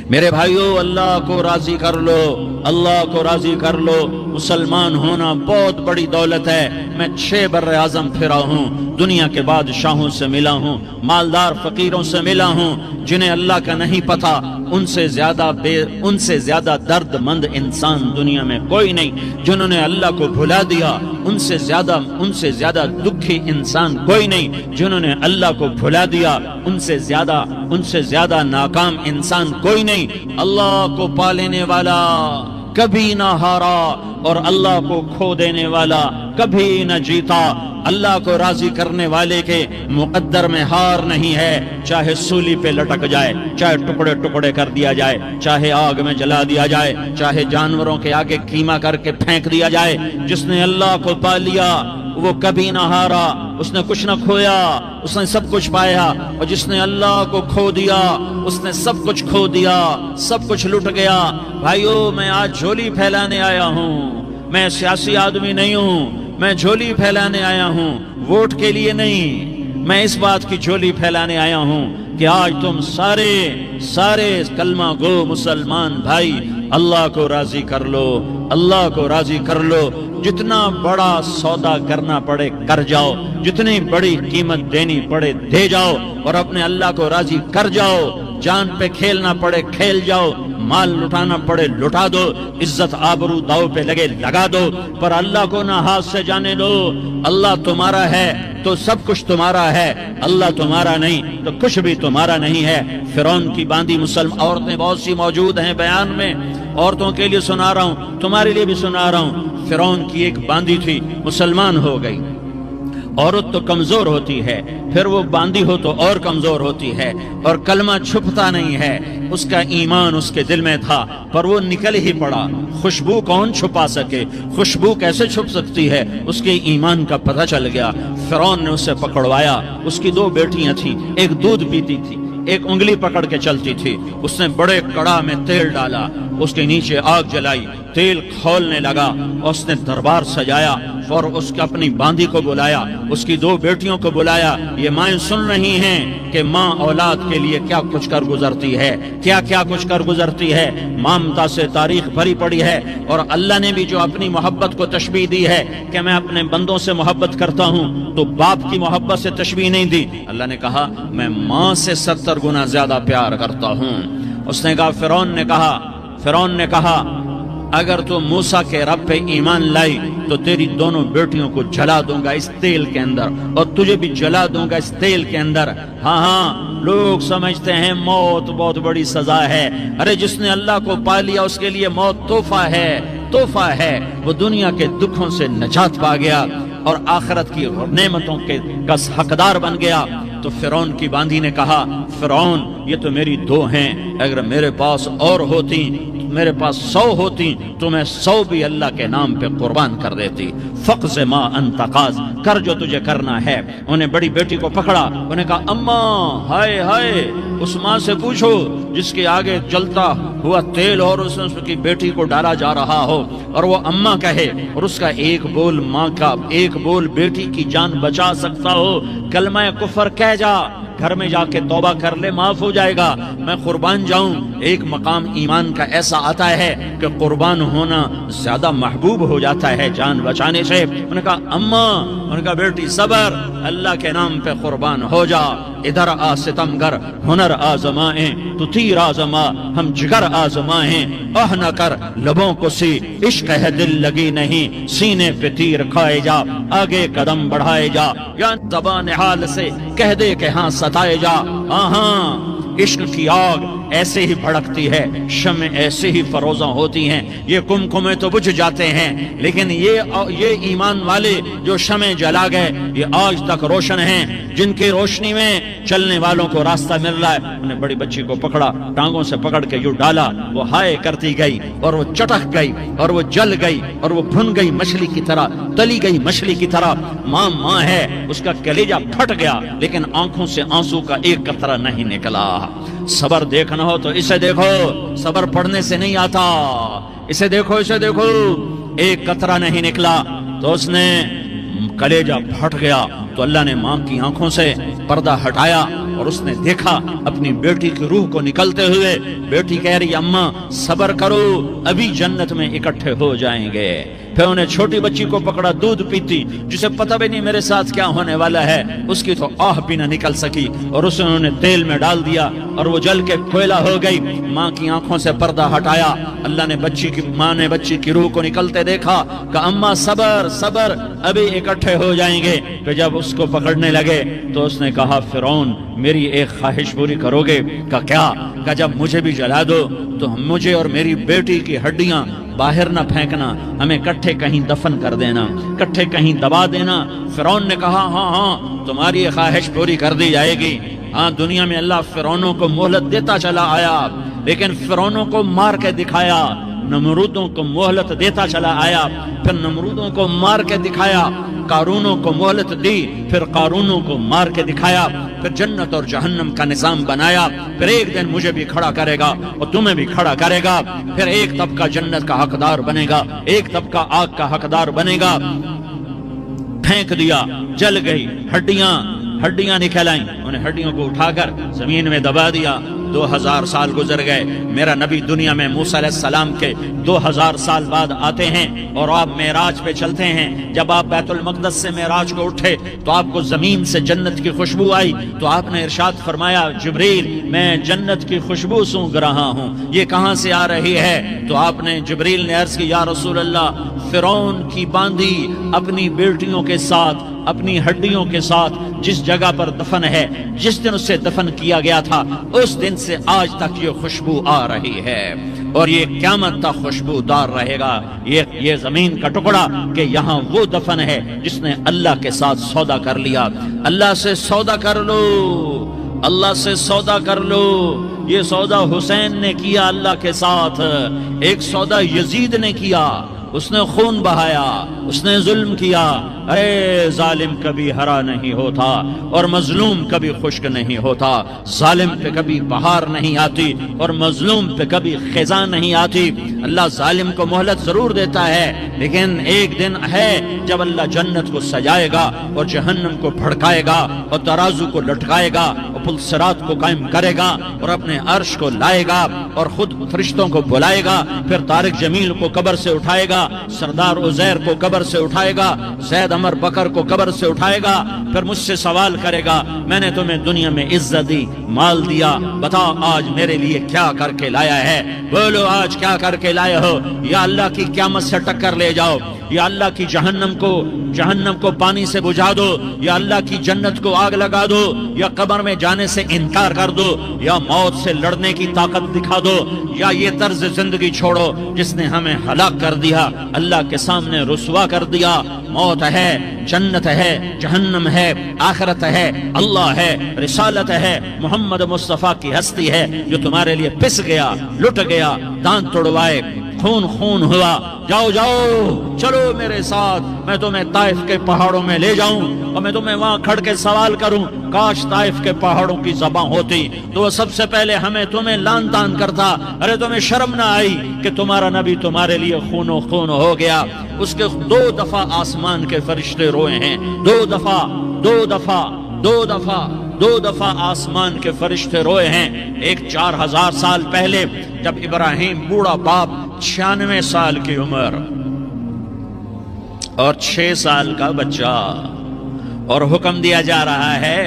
میرے بھائیو، اللہ کو راضی کر لو، اللہ کو راضی کر لو۔ مسلمان ہونا بہت بڑی دولت ہے۔ میں 6 بر اعظم پھرا ہوں، دنیا کے بادشاہوں سے ملا ہوں، مالدار فقیروں سے ملا ہوں، جنہیں اللہ کا نہیں پتا، ان سے زیادہ درد مند انسان دنیا میں کوئی نہیں۔ جنہوں نے اللہ کو بھلا دیا، ان سے زیادہ دکھی انسان کوئی نہیں۔ جنہوں نے اللہ کو بھلا دیا، ان سے زیادہ ناکام انسان کوئی نہیں۔ اللہ کو پا لینے والا کبھی نہ ہارا، اور اللہ کو کھو دینے والا کبھی نہ جیتا۔ اللہ کو راضی کرنے والے کے مقدر میں ہار نہیں ہے، چاہے سولی پہ لٹک جائے، چاہے ٹکڑے ٹکڑے کر دیا جائے، چاہے آگ میں جلا دیا جائے، چاہے جانوروں کے آگے قیمہ کر کے پھینک دیا جائے۔ جس نے اللہ کو پا لیا وہ کبھی نہ ہارا، اس نے کچھ نہ کھویا، اس نے سب کچھ پایا۔ اور جس نے اللہ کو کھو دیا، اس نے سب کچھ کھو دیا، سب کچھ لٹ گیا۔ بھائیو، میں آج جھولی پھیلانے آیا ہوں، میں سیاسی آدمی نہیں ہوں، میں جھولی پھیلانے آیا ہوں، ووٹ کے لیے نہیں۔ میں اس بات کی جھولی پھیلانے آیا ہوں کہ آج تم سارے کلمہ گو مسلمان بھائی اللہ کو راضی کر لو، اللہ کو راضی کر لو۔ جتنا بڑا سودا کرنا پڑے کر جاؤ، جتنی بڑی قیمت دینی پڑے دے جاؤ، اور اپنے اللہ کو راضی کر جاؤ۔ جان پہ کھیلنا پڑے کھیل جاؤ، مال لٹانا پڑے لٹا دو، عزت آبرو داؤ پہ لگے لگا دو، پر اللہ کو نہ ہاتھ سے جانے دو۔ اللہ تمہارا ہے تو سب کچھ تمہارا ہے، اللہ تمہارا نہیں تو کچھ بھی تمہارا نہیں ہے۔ فرعون کی باندھی مسلم عورتیں بہت سی موجود ہیں بیان میں، عورتوں کے لیے سنا رہا ہوں، تمہارے لیے بھی سنا رہا ہوں۔ فرعون کی ایک باندھی تھی، مسلمان ہو گئی۔ عورت تو کمزور ہوتی ہے، پھر وہ باندھی ہو تو اور کمزور ہوتی ہے، اور کلمہ چھپتا نہیں ہے۔ اس کا ایمان اس کے دل میں تھا، پر وہ نکل ہی پڑا۔ خوشبو کون چھپا سکے؟ خوشبو کیسے چھپ سکتی ہے؟ اس کے ایمان کا پتہ چل گیا۔ فرعون نے اسے پکڑوایا۔ اس کی 2 بیٹیاں تھیں، ایک دودھ پیتی تھی، ایک انگلی پکڑ کے چلتی تھی۔ اس نے بڑے کڑا میں تیل ڈالا، اس کے نیچے آگ جلائی، تیل کھولنے لگا، اس نے دربار سجایا، اور اس کی اپنی باندھی کو بلایا، اس کی 2 بیٹیوں کو بلایا۔ یہ مائیں سن رہی ہیں کہ ماں اولاد کے لیے کیا کچھ کر گزرتی ہے، کیا کچھ کر گزرتی ہے۔ مامتا سے تاریخ بھری پڑی ہے، اور اللہ نے بھی جو اپنی محبت کو تشبیہ دی ہے کہ میں اپنے بندوں سے محبت کرتا ہوں، تو باپ کی محبت سے تشبیہ نہیں دی۔ اللہ نے کہا میں ماں سے 70 گنا زیادہ پیار کرتا ہوں۔ اس نے کہا، فرعون نے کہا اگر تو موسیٰ کے رب پہ ایمان لائی تو تیری دونوں بیٹیوں کو جلا دوں گا اس تیل کے اندر، اور تجھے بھی جلا دوں گا اس تیل کے اندر۔ ہاں لوگ سمجھتے ہیں موت بہت بڑی سزا ہے۔ ارے جس نے اللہ کو پا لیا اس کے لیے موت تحفہ ہے۔ وہ دنیا کے دکھوں سے نجات پا گیا اور آخرت کی نعمتوں کا حقدار بن گیا۔ تو فرعون کی باندھی نے کہا، فرعون یہ تو میری 2 ہیں، اگر میرے پاس اور ہوتی، میرے پاس 100 ہوتی تو میں 100 بھی اللہ کے نام پہ قربان کر دیتی۔ فقض ما انت قاض، کر جو تجھے کرنا ہے۔ انہیں بڑی بیٹی کو پکڑا، انہیں کہا اماں، ہائے اس ماں سے پوچھو جس کے آگے جلتا ہوا تیل اور اس کی بیٹی کو ڈالا جا رہا ہو، اور وہ اماں کہے، اور اس کا ایک بول ماں کا، ایک بول بیٹی کی جان بچا سکتا ہو، کلمہ کفر کہہ جا، گھر میں جا کے توبہ کر لے، معاف ہو جائے گا، میں قربان جاؤں۔ ایک مقام ایمان کا ایسا آتا ہے کہ قربان ہونا زیادہ محبوب ہو جاتا ہے جان بچانے سے۔ انہوں نے کہا اماں، انہوں نے کہا بیٹی صبر، اللہ کے نام پہ قربان ہو جا۔ ادھر آ ستمگر، ہنر آزمائیں تو تیر آزما، ہم جگر آزمائیں، آہ نہ کر لبوں کو سی، عشق ہے دل لگی نہیں، سینے پہ تیر کھائے جا، آگے قدم بڑھائے جا، یا زبان حال سے کہہ دے کہ ہاں ستائے جا۔ ہاں عشق کی آگ ایسے ہی بھڑکتی ہے، شمع ایسے ہی فروزاں ہوتی ہیں، یہ کمکمے تو بجھ جاتے ہیں، لیکن یہ ایمان والے جو شمع جلا گئے یہ آج تک روشن ہیں، جن کی روشنی میں چلنے والوں کو راستہ مل رہا ہے۔ انہوں نے بڑی بچی کو پکڑا، ٹانگوں سے پکڑ کے یوں ڈالا، وہ ہائے کرتی گئی، اور وہ چٹک گئی، اور وہ جل گئی، اور وہ بھن گئی مچھلی کی طرح، تلی گئی مچھلی کی طرح۔ ماں ہے، اس کا کلیجہ پھٹ گیا، لیکن آنکھوں سے آنسو کا ایک قطرہ نہیں نکلا۔ صبر دیکھنا ہو تو اسے دیکھو، صبر پڑھنے سے نہیں آتا، اسے دیکھو، ایک قطرہ نہیں نکلا، تو اس نے کلیجہ پھٹ گیا۔ تو اللہ نے ماں کی آنکھوں سے پردہ ہٹایا، اور اس نے دیکھا اپنی بیٹی کی روح کو نکلتے ہوئے. بیٹی کہہ رہی اماں صبر کرو ابھی جنت میں اکٹھے ہو جائیں گے. پھر انہیں چھوٹی بچی کو پکڑا دودھ پیتی جسے پتہ بھی نہیں میرے ساتھ کیا ہونے والا ہے. اس کی تو آہ بھی نہ نکل سکی اور اسے انہوں نے تیل میں ڈال دیا اور وہ جل کے کوئلہ ہو گئی. ماں کی آنکھوں سے پردہ ہٹایا. اللہ نے ماں نے بچی کی روح کو نکلتے دیکھا کہ اماں صبر صبر ابھی اکٹھے ہو جائیں گے. پھر جب اس کو پکڑنے لگے تو اس نے کہا فرعون میری ایک خواہش پوری کرو گے؟ کہ کیا؟ کہ جب مجھے بھی جلا دو تو مجھے اور میری بیٹی کی ہڈیاں باہر نہ پھینکنا، ہمیں کٹھے کہیں دفن کر دینا، کٹھے کہیں دبا دینا. فرعون نے کہا ہاں تمہاری یہ خواہش پوری کر دی جائے گی. ہاں دنیا میں اللہ فرعونوں کو مہلت دیتا چلا آیا لیکن فرعونوں کو مار کے دکھایا. نمرودوں کو مہلت دیتا چلا آیا پھر نمرودوں کو مار کے دکھایا. قارونوں کو مہلت دی پھر قارونوں کو مار کے دکھایا. پھر جنت اور جہنم کا نظام بنایا. پھر ایک دن مجھے بھی کھڑا کرے گا اور تمہیں بھی کھڑا کرے گا. پھر ایک طبقہ جنت کا حقدار بنے گا، ایک طبقہ آگ کا حقدار بنے گا. پھینک دیا، جل گئی، ہڈیاں نکل آئیں. انہیں ہڈیوں کو اٹھا کر زمین میں دبا دیا. 2000 سال گزر گئے. میرا نبی دنیا میں موسیٰ علیہ السلام کے 2000 سال بعد آتے ہیں اور آپ معراج پہ چلتے ہیں. جب آپ بیت المقدس سے معراج کو اٹھے تو آپ کو زمین سے جنت کی خوشبو آئی تو آپ نے ارشاد فرمایا جبریل میں جنت کی خوشبو سونگ رہا ہوں، یہ کہاں سے آ رہی ہے؟ تو آپ نے جبریل نے عرض کی یا رسول اللہ فرعون کی باندھی اپنی بیٹیوں کے ساتھ اپنی ہڈیوں کے ساتھ جس جگہ پر دفن ہے، جس دن اسے دفن کیا گیا تھا اس دن سے آج تک یہ خوشبو آ رہی ہے اور یہ قیامت تک خوشبو دار رہے گا. یہ زمین کا ٹکڑا کہ یہاں وہ دفن ہے جس نے اللہ کے ساتھ سودا کر لیا. اللہ سے سودا کر لو، اللہ سے سودا کر لو. یہ سودا حسین نے کیا اللہ کے ساتھ. ایک سودا یزید نے کیا، اس نے خون بہایا، اس نے ظلم کیا. ارے ظالم کبھی ہرا نہیں ہوتا اور مظلوم کبھی خشک نہیں ہوتا. ظالم پہ کبھی بہار نہیں آتی اور مظلوم پہ کبھی خزاں نہیں آتی. اللہ ظالم کو مہلت ضرور دیتا ہے لیکن ایک دن ہے جب اللہ جنت کو سجائے گا اور جہنم کو بھڑکائے گا اور ترازو کو لٹکائے گا اور پل صراط کو قائم کرے گا اور اپنے عرش کو لائے گا اور خود فرشتوں کو بلائے گا. پھر طارق جمیل کو قبر سے اٹھائے گا، سردار عزیر کو قبر سے اٹھائے گا، زید عمر بکر کو قبر سے اٹھائے گا. پھر مجھ سے سوال کرے گا میں نے تمہیں دنیا میں عزت دی، مال دیا، بتاؤ آج میرے لیے کیا کر کے لایا ہے؟ بولو آج کیا کر کے لائے ہو؟ یا اللہ کی قیامت سے ٹکر لے جاؤ، یا اللہ کی جہنم کو پانی سے بجھا دو، یا اللہ کی جنت کو آگ لگا دو، یا قبر میں جانے سے انکار کر دو، یا موت سے لڑنے کی طاقت دکھا دو، یا یہ طرز زندگی چھوڑو جس نے ہمیں ہلاک کر دیا، اللہ کے سامنے رسوا کر دیا. موت ہے، جنت ہے، جہنم ہے، آخرت ہے، اللہ ہے، رسالت ہے، محمد مصطفیٰ کی ہستی ہے جو تمہارے لیے پس گیا، لٹ گیا، دانت توڑوائے، خون ہوا. جاؤ چلو میرے ساتھ، میں تمہیں طائف کے پہاڑوں میں لے جاؤں اور میں تمہیں وہاں کھڑ کے سوال کروں. کاش طائف کے پہاڑوں کی زبان ہوتی تو وہ سب سے پہلے تمہیں لان تان کرتا. ارے تمہیں شرم نہ آئی کہ تمہارا نبی تمہارے لیے خون ہو گیا؟ اس کے 2 دفعہ آسمان کے فرشتے روئے ہیں، 2 دفعہ آسمان کے فرشتے روئے ہیں. ایک 4000 سال پہلے جب ابراہیم بوڑھا باپ 96 سال کی عمر اور 6 سال کا بچہ اور حکم دیا جا رہا ہے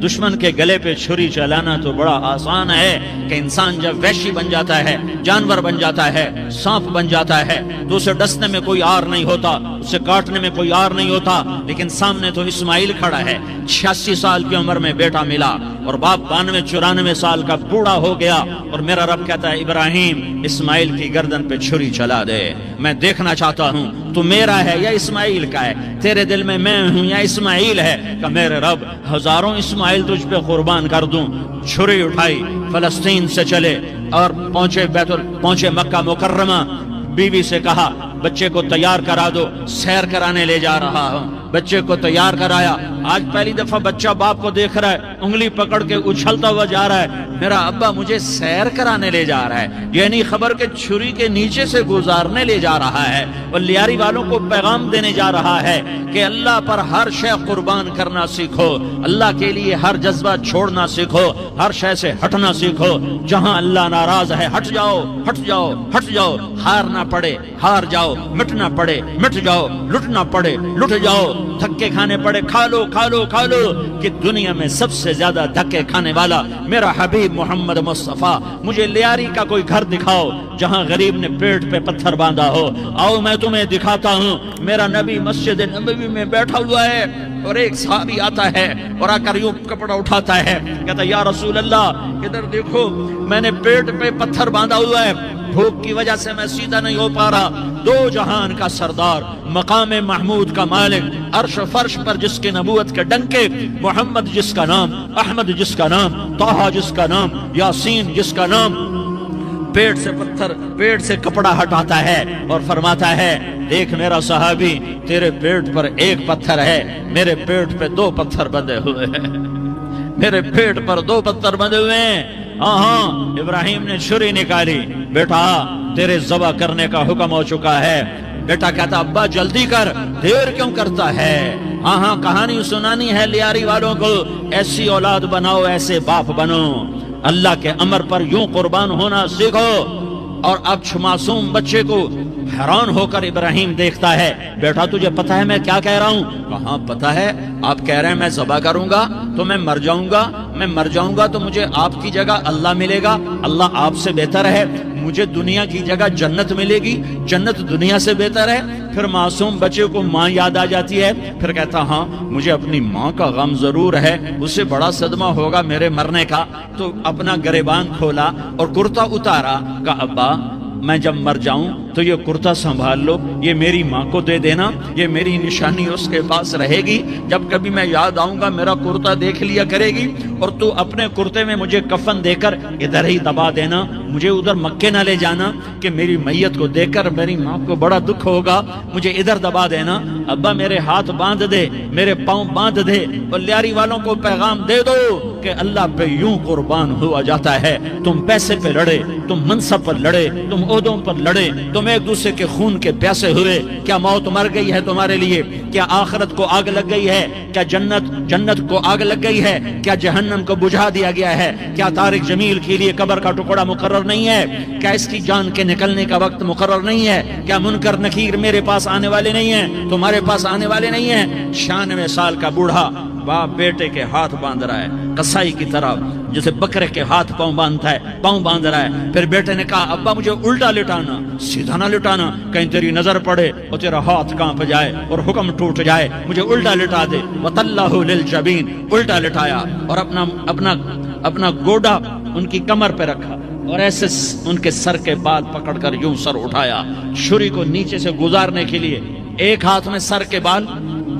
دشمن کے گلے پہ چھری چلانا تو بڑا آسان ہے کہ انسان جب وحشی بن جاتا ہے، جانور بن جاتا ہے، سانپ بن جاتا ہے تو اسے ڈسنے میں کوئی آر نہیں ہوتا، اسے کاٹنے میں کوئی آر نہیں ہوتا. لیکن سامنے تو اسماعیل کھڑا ہے، 86 سال کی عمر میں بیٹا ملا اور باپ 92-94 سال کا بوڑھا ہو گیا اور میرا رب کہتا ہے ابراہیم اسماعیل کی گردن پہ چھری چلا دے. میں دیکھنا چاہتا ہوں تو میرا ہے یا اسماعیل کا ہے، تیرے دل میں میں ہوں یا اسماعیل ہے؟ کہ میرے رب ہزاروں اسماعیل تجھ پہ قربان کر دوں. چھری اٹھائی، فلسطین سے چلے اور پہنچے مکہ مکرمہ. بیوی سے کہا بچے کو تیار کرا دو، سیر کرانے لے جا رہا ہوں. بچے کو تیار کرایا. آج پہلی دفعہ بچہ باپ کو دیکھ رہا ہے, انگلی پکڑ کے اچھلتا ہوا جا رہا ہے, میرا ابا مجھے سیر کرانے لے جا رہا ہے, یہ نہیں خبر کہ چھری کے نیچے سے گزارنے لے جا رہا ہے. اور لیاری والوں کو پیغام دینے جا رہا ہے کہ اللہ پر ہر شے قربان کرنا سیکھو, اللہ کے لیے ہر جذبہ چھوڑنا سیکھو, ہر شے سے ہٹنا سیکھو. جہاں اللہ ناراض ہے ہٹ جاؤ, ہٹ جاؤ, ہٹ جاؤ. ہارنا پڑے ہار جاؤ, مٹنا پڑے مٹ جاؤ, لٹنا پڑے لٹ جاؤ, دھکے کھانے پڑے کھا لو کھا لو کھا لو. کہ دنیا میں سب سے زیادہ دھکے کھانے والا میرا حبیب محمد مصطفیٰ. مجھے لیاری کا کوئی گھر دکھاؤ جہاں غریب نے پیٹ پہ پتھر باندھا ہو. آؤ میں تمہیں دکھاتا ہوں. میرا نبی مسجد نبوی میں بیٹھا ہوا ہے اور ایک صحابی آتا ہے اور آ کر یوں کپڑا اٹھاتا ہے, کہتا یا رسول اللہ ادھر دیکھو, میں نے پیٹ پہ پتھر باندھا ہوا ہے, بھوک کی وجہ سے میں سیدھا نہیں ہو پا رہا. دو جہان کا سردار, مقام محمود کا مالک, عرش فرش پر جس کے نبوت کے ڈنکے, محمد جس کا نام, احمد جس کا نام, طٰہٰ جس کا نام, یاسین جس کا نام, پیٹ سے پتھر, پیٹ سے کپڑا ہٹاتا ہے اور فرماتا ہے دیکھ میرا صحابی, تیرے پیٹ پر ایک پتھر ہے, میرے پیٹ پہ دو پتھر بندھے ہوئے ہیں, میرے پیٹ پر دو پتھر بندھے ہوئے ہیں. ہاں ابراہیم نے چھری نکالی, بیٹا تیرے ذبح کرنے کا حکم ہو چکا ہے. بیٹا کہتا ابا جلدی کر, دیر کیوں کرتا ہے. ہاں کہانی سنانی ہے لیاری والوں کو, ایسی اولاد بناؤ, ایسے باپ بنو, اللہ کے امر پر یوں قربان ہونا سیکھو. اور اب معصوم بچے کو حیران ہو کر ابراہیم دیکھتا ہے, بیٹا تجھے پتا ہے میں کیا کہہ رہا ہوں؟ کہاں پتا ہے, آپ کہہ رہے ہیں میں ذبح کروں گا تو میں مر جاؤں گا, میں مر جاؤں گا تو مجھے آپ کی جگہ اللہ ملے گا, اللہ آپ سے بہتر ہے, مجھے دنیا کی جگہ جنت ملے گی, جنت دنیا سے بہتر ہے. پھر معصوم بچے کو ماں یاد آ جاتی ہے, پھر کہتا ہاں مجھے اپنی ماں کا غم ضرور ہے, اسے بڑا صدمہ ہوگا میرے مرنے کا. تو اپنا گریبان کھولا اور کرتا اتارا, کہا ابا میں جب مر جاؤں تو یہ کرتا سنبھال لو, یہ میری ماں کو دے دینا, یہ میری نشانی اس کے پاس رہے گی, جب کبھی میں یاد آؤں گا میرا کرتا دیکھ لیا کرے گی, اور تو اپنے کرتے میں مجھے کفن دے کر ادھر ہی دبا دینا, مجھے ادھر مکے نہ لے جانا کہ میری میت کو دیکھ کر میری ماں کو بڑا دکھ ہوگا, مجھے ادھر دبا دینا. ابا میرے ہاتھ باندھ دے, میرے پاؤں باندھ دے, اور لیاری والوں کو پیغام دے دو کہ اللہ پہ یوں قربان ہوا جاتا ہے. تم پیسے پہ لڑے, تم منصب پر لڑے, تم عہدوں پر لڑے, تم ایک دوسرے کے خون کے پیاسے ہوئے. کیا موت مر گئی ہے تمہارے لیے؟ کیا آخرت کو آگ لگ گئی ہے؟ کیا جنت کو آگ لگ گئی ہے؟ کیا جہنم کو بجھا دیا گیا ہے؟ کیا طارق جمیل کے لیے قبر کا ٹکڑا مقرر نہیں ہے؟ کیا اس کی جان کے نکلنے کا وقت مقرر نہیں ہے؟ کیا منکر نکیر میرے پاس آنے والے نہیں ہیں, تمہارے پاس آنے والے نہیں ہیں؟ 96 سال کا بوڑھا باپ بیٹے کے ہاتھ باندھ رہا ہے قصائی کی طرح, جیسے بکرے کے ہاتھ پاؤں باندھتا ہے, پاؤں باندھ رہا ہے. پھر بیٹے نے کہا ابا مجھے الٹا لٹانا, سیدھا نہ لٹانا, کہیں تیری نظر پڑے اور تیرا ہاتھ کانپ جائے اور حکم ٹوٹ جائے, مجھے الٹا لٹا دے. وَطَلَّهُ لِلْجَبِينِ, الٹا لٹایا اور اپنا گوڈا ان کی کمر پہ رکھا اور ایسے ان کے سر کے بال پکڑ کر یوں سر اٹھایا, چھری کو نیچے سے گزارنے کے لیے. ایک ہاتھ میں سر کے بال,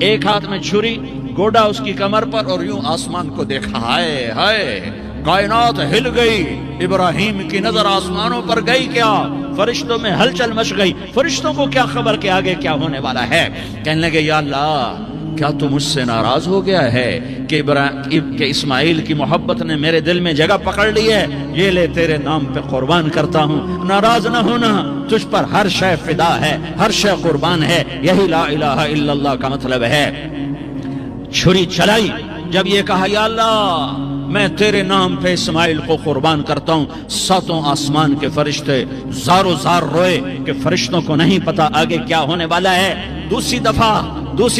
ایک ہاتھ میں چھری, گوڈا اس کی کمر پر, اور یوں آسمان کو دیکھا. ہائے ہائے, کائنات ہل گئی, ابراہیم کی نظر آسمانوں پر گئی. کیا فرشتوں میں ہلچل مچ گئی, فرشتوں کو کیا خبر کہ آگے کیا ہونے والا ہے. کہنے لگے یا اللہ کیا تو مجھ سے ناراض ہو گیا ہے کہ اسماعیل کی محبت نے میرے دل میں جگہ پکڑ لی ہے, یہ لے تیرے نام پہ قربان کرتا ہوں. ناراض نہ ہونا, تجھ پر ہر شے فدا ہے, ہر شے قربان ہے, یہی لا الہ الا اللہ کا مطلب ہے. چھری چلائی, جب یہ کہا یا اللہ میں تیرے نام پہ اسماعیل کو قربان کرتا ہوں, 7 آسمان کے فرشتے زارو زار روئے کہ فرشتوں کو نہیں پتا آگے کیا ہونے والا ہے. دوسری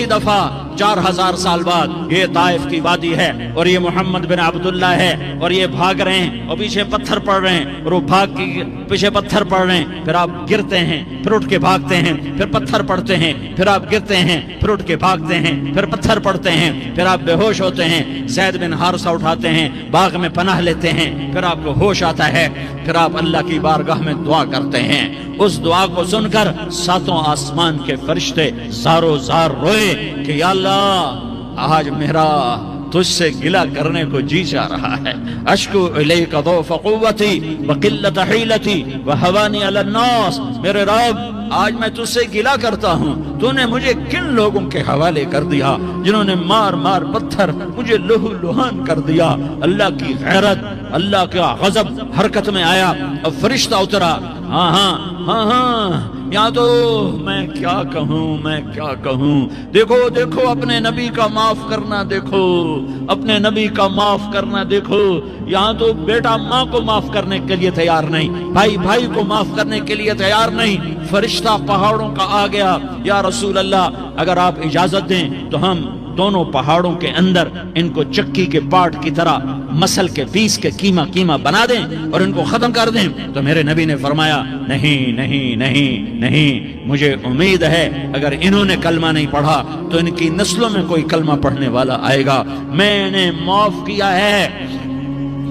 دفعہ 4000 سال بعد یہ طائف کی وادی ہے اور یہ محمد بن عبداللہ ہے اور یہ بھاگ رہے ہیں اور پیچھے پتھر پڑ رہے ہیں, اور وہ بھاگ کے پیچھے پتھر پڑ رہے ہیں. پھر آپ گرتے ہیں, پھر اٹھ کے بھاگتے ہیں, پھر پتھر پڑتے ہیں, پھر آپ گرتے ہیں, پھر اٹھ کے بھاگتے ہیں, پھر پتھر پڑتے ہیں, پھر آپ بے ہوش ہوتے ہیں. زید بن حارثہ اٹھاتے ہیں, باغ میں پناہ لیتے ہیں, پھر آپ کو ہوش آتا ہے, پھر آپ اللہ کی بارگاہ میں دعا کرتے ہیں. اس دعا کو سن کر 7 آسمان کے فرشتے زارو زار روئے کہ یا اللہ آج میرا تجھ سے گلہ کرنے کو جی چاہ رہا ہے. اشکو الیک ضعف قوتی وقلت حیلتی وہوانی علی الناس, میرے رب آج میں تجھ سے گلہ کرتا ہوں، تو نے مجھے کن لوگوں کے حوالے کر دیا جنہوں نے مار مار پتھر مجھے لہو لہان کر دیا۔ اللہ کی غیرت، اللہ کا غضب حرکت میں آیا اور فرشتہ اترا۔ ہاں ہاں ہاں ہاں، یا تو میں کیا کہوں، میں کیا کہوں۔ دیکھو دیکھو اپنے نبی کا معاف کرنا، دیکھو اپنے نبی کا معاف کرنا، دیکھو یہاں تو بیٹا ماں کو معاف کرنے کے لیے تیار نہیں، بھائی بھائی کو معاف کرنے کے لیے تیار نہیں۔ فرشتہ پہاڑوں کا آ گیا، یا رسول اللہ اگر آپ اجازت دیں تو ہم دونوں پہاڑوں کے اندر ان کو چکی کے پاٹ کی طرح مسل کے پیس کے کیما کیما بنا دیں اور ان کو ختم کر دیں۔ تو میرے نبی نے فرمایا نہیں نہیں نہیں نہیں، مجھے امید ہے اگر انہوں نے کلمہ نہیں پڑھا تو ان کی نسلوں میں کوئی کلمہ پڑھنے والا آئے گا۔ میں نے معاف کیا ہے،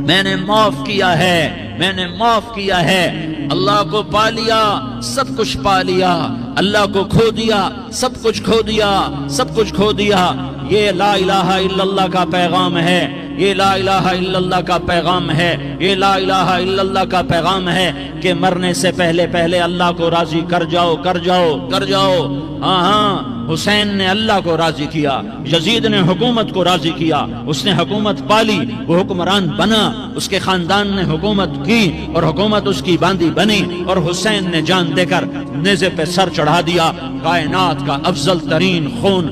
میں نے معاف کیا ہے، میں نے معاف کیا ہے۔ اللہ کو پا لیا سب کچھ پا لیا، اللہ کو کھو دیا سب کچھ کھو دیا، سب کچھ کھو دیا۔ یہ لا الہ الا اللہ کا پیغام ہے، یہ لا الہ الا اللہ کا پیغام ہے، یہ لا الہ الا اللہ کا پیغام ہے کہ مرنے سے پہلے پہلے اللہ کو راضی کر جاؤ، کر جاؤ، کر جاؤ۔ ہاں ہاں، حسین نے اللہ کو راضی کیا، یزید نے حکومت کو راضی کیا، اس نے حکومت پالی، وہ حکمران بنا، اس کے خاندان نے حکومت کی اور حکومت اس کی باندھی بنی، اور حسین نے جان دے کر نیزے پہ سر چڑھا دیا۔ کائنات کا افضل ترین خون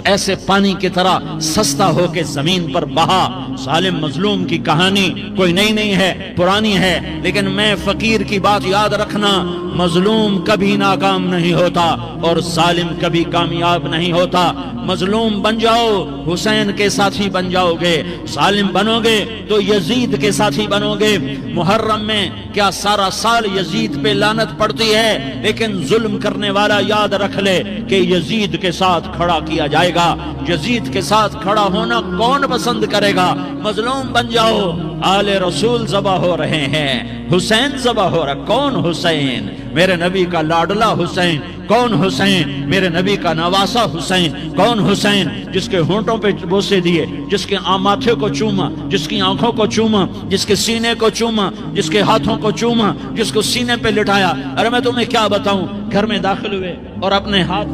ایسے پانی کی طرح سستا ہو کے زمین پر بہا۔ ظالم مظلوم کی کہانی کوئی نئی نہیں ہے، پرانی ہے، لیکن میں فقیر کی بات یاد رکھنا، مظلوم کبھی ناکام نہیں ہوتا اور ظالم کبھی کامیاب نہیں ہوتا۔ مظلوم بن جاؤ حسین کے ساتھی بن جاؤ گے، ظالم بنو گے تو یزید کے ساتھی بنو گے۔ محرم میں کیا سارا سال یزید پہ لعنت پڑتی ہے، لیکن ظلم کرنے والا یاد رکھ لے کہ یزید کے ساتھ کھڑا کیا جائے گا۔ یزید کے ساتھ کھڑا ہونا کون پسند کرے گا؟ مظلوم بن جاؤ۔ آل رسول ذبح ہو رہے ہیں، حسین ذبح ہو رہا۔ کون حسین؟ میرے نبی کا لاڈلا حسین۔ کون حسین؟ میرے نبی کا نواسا حسین۔ کون حسین؟ جس کے ہونٹوں پہ بوسے دیے، جس کے ماتھے کو چوما، جس کی آنکھوں کو چوما، جس کے سینے کو چوما، جس کے ہاتھوں کو چوما، جس کو سینے پہ لٹایا۔ ارے میں تمہیں کیا بتاؤں، گھر میں داخل ہوئے اور اپنے ہاتھ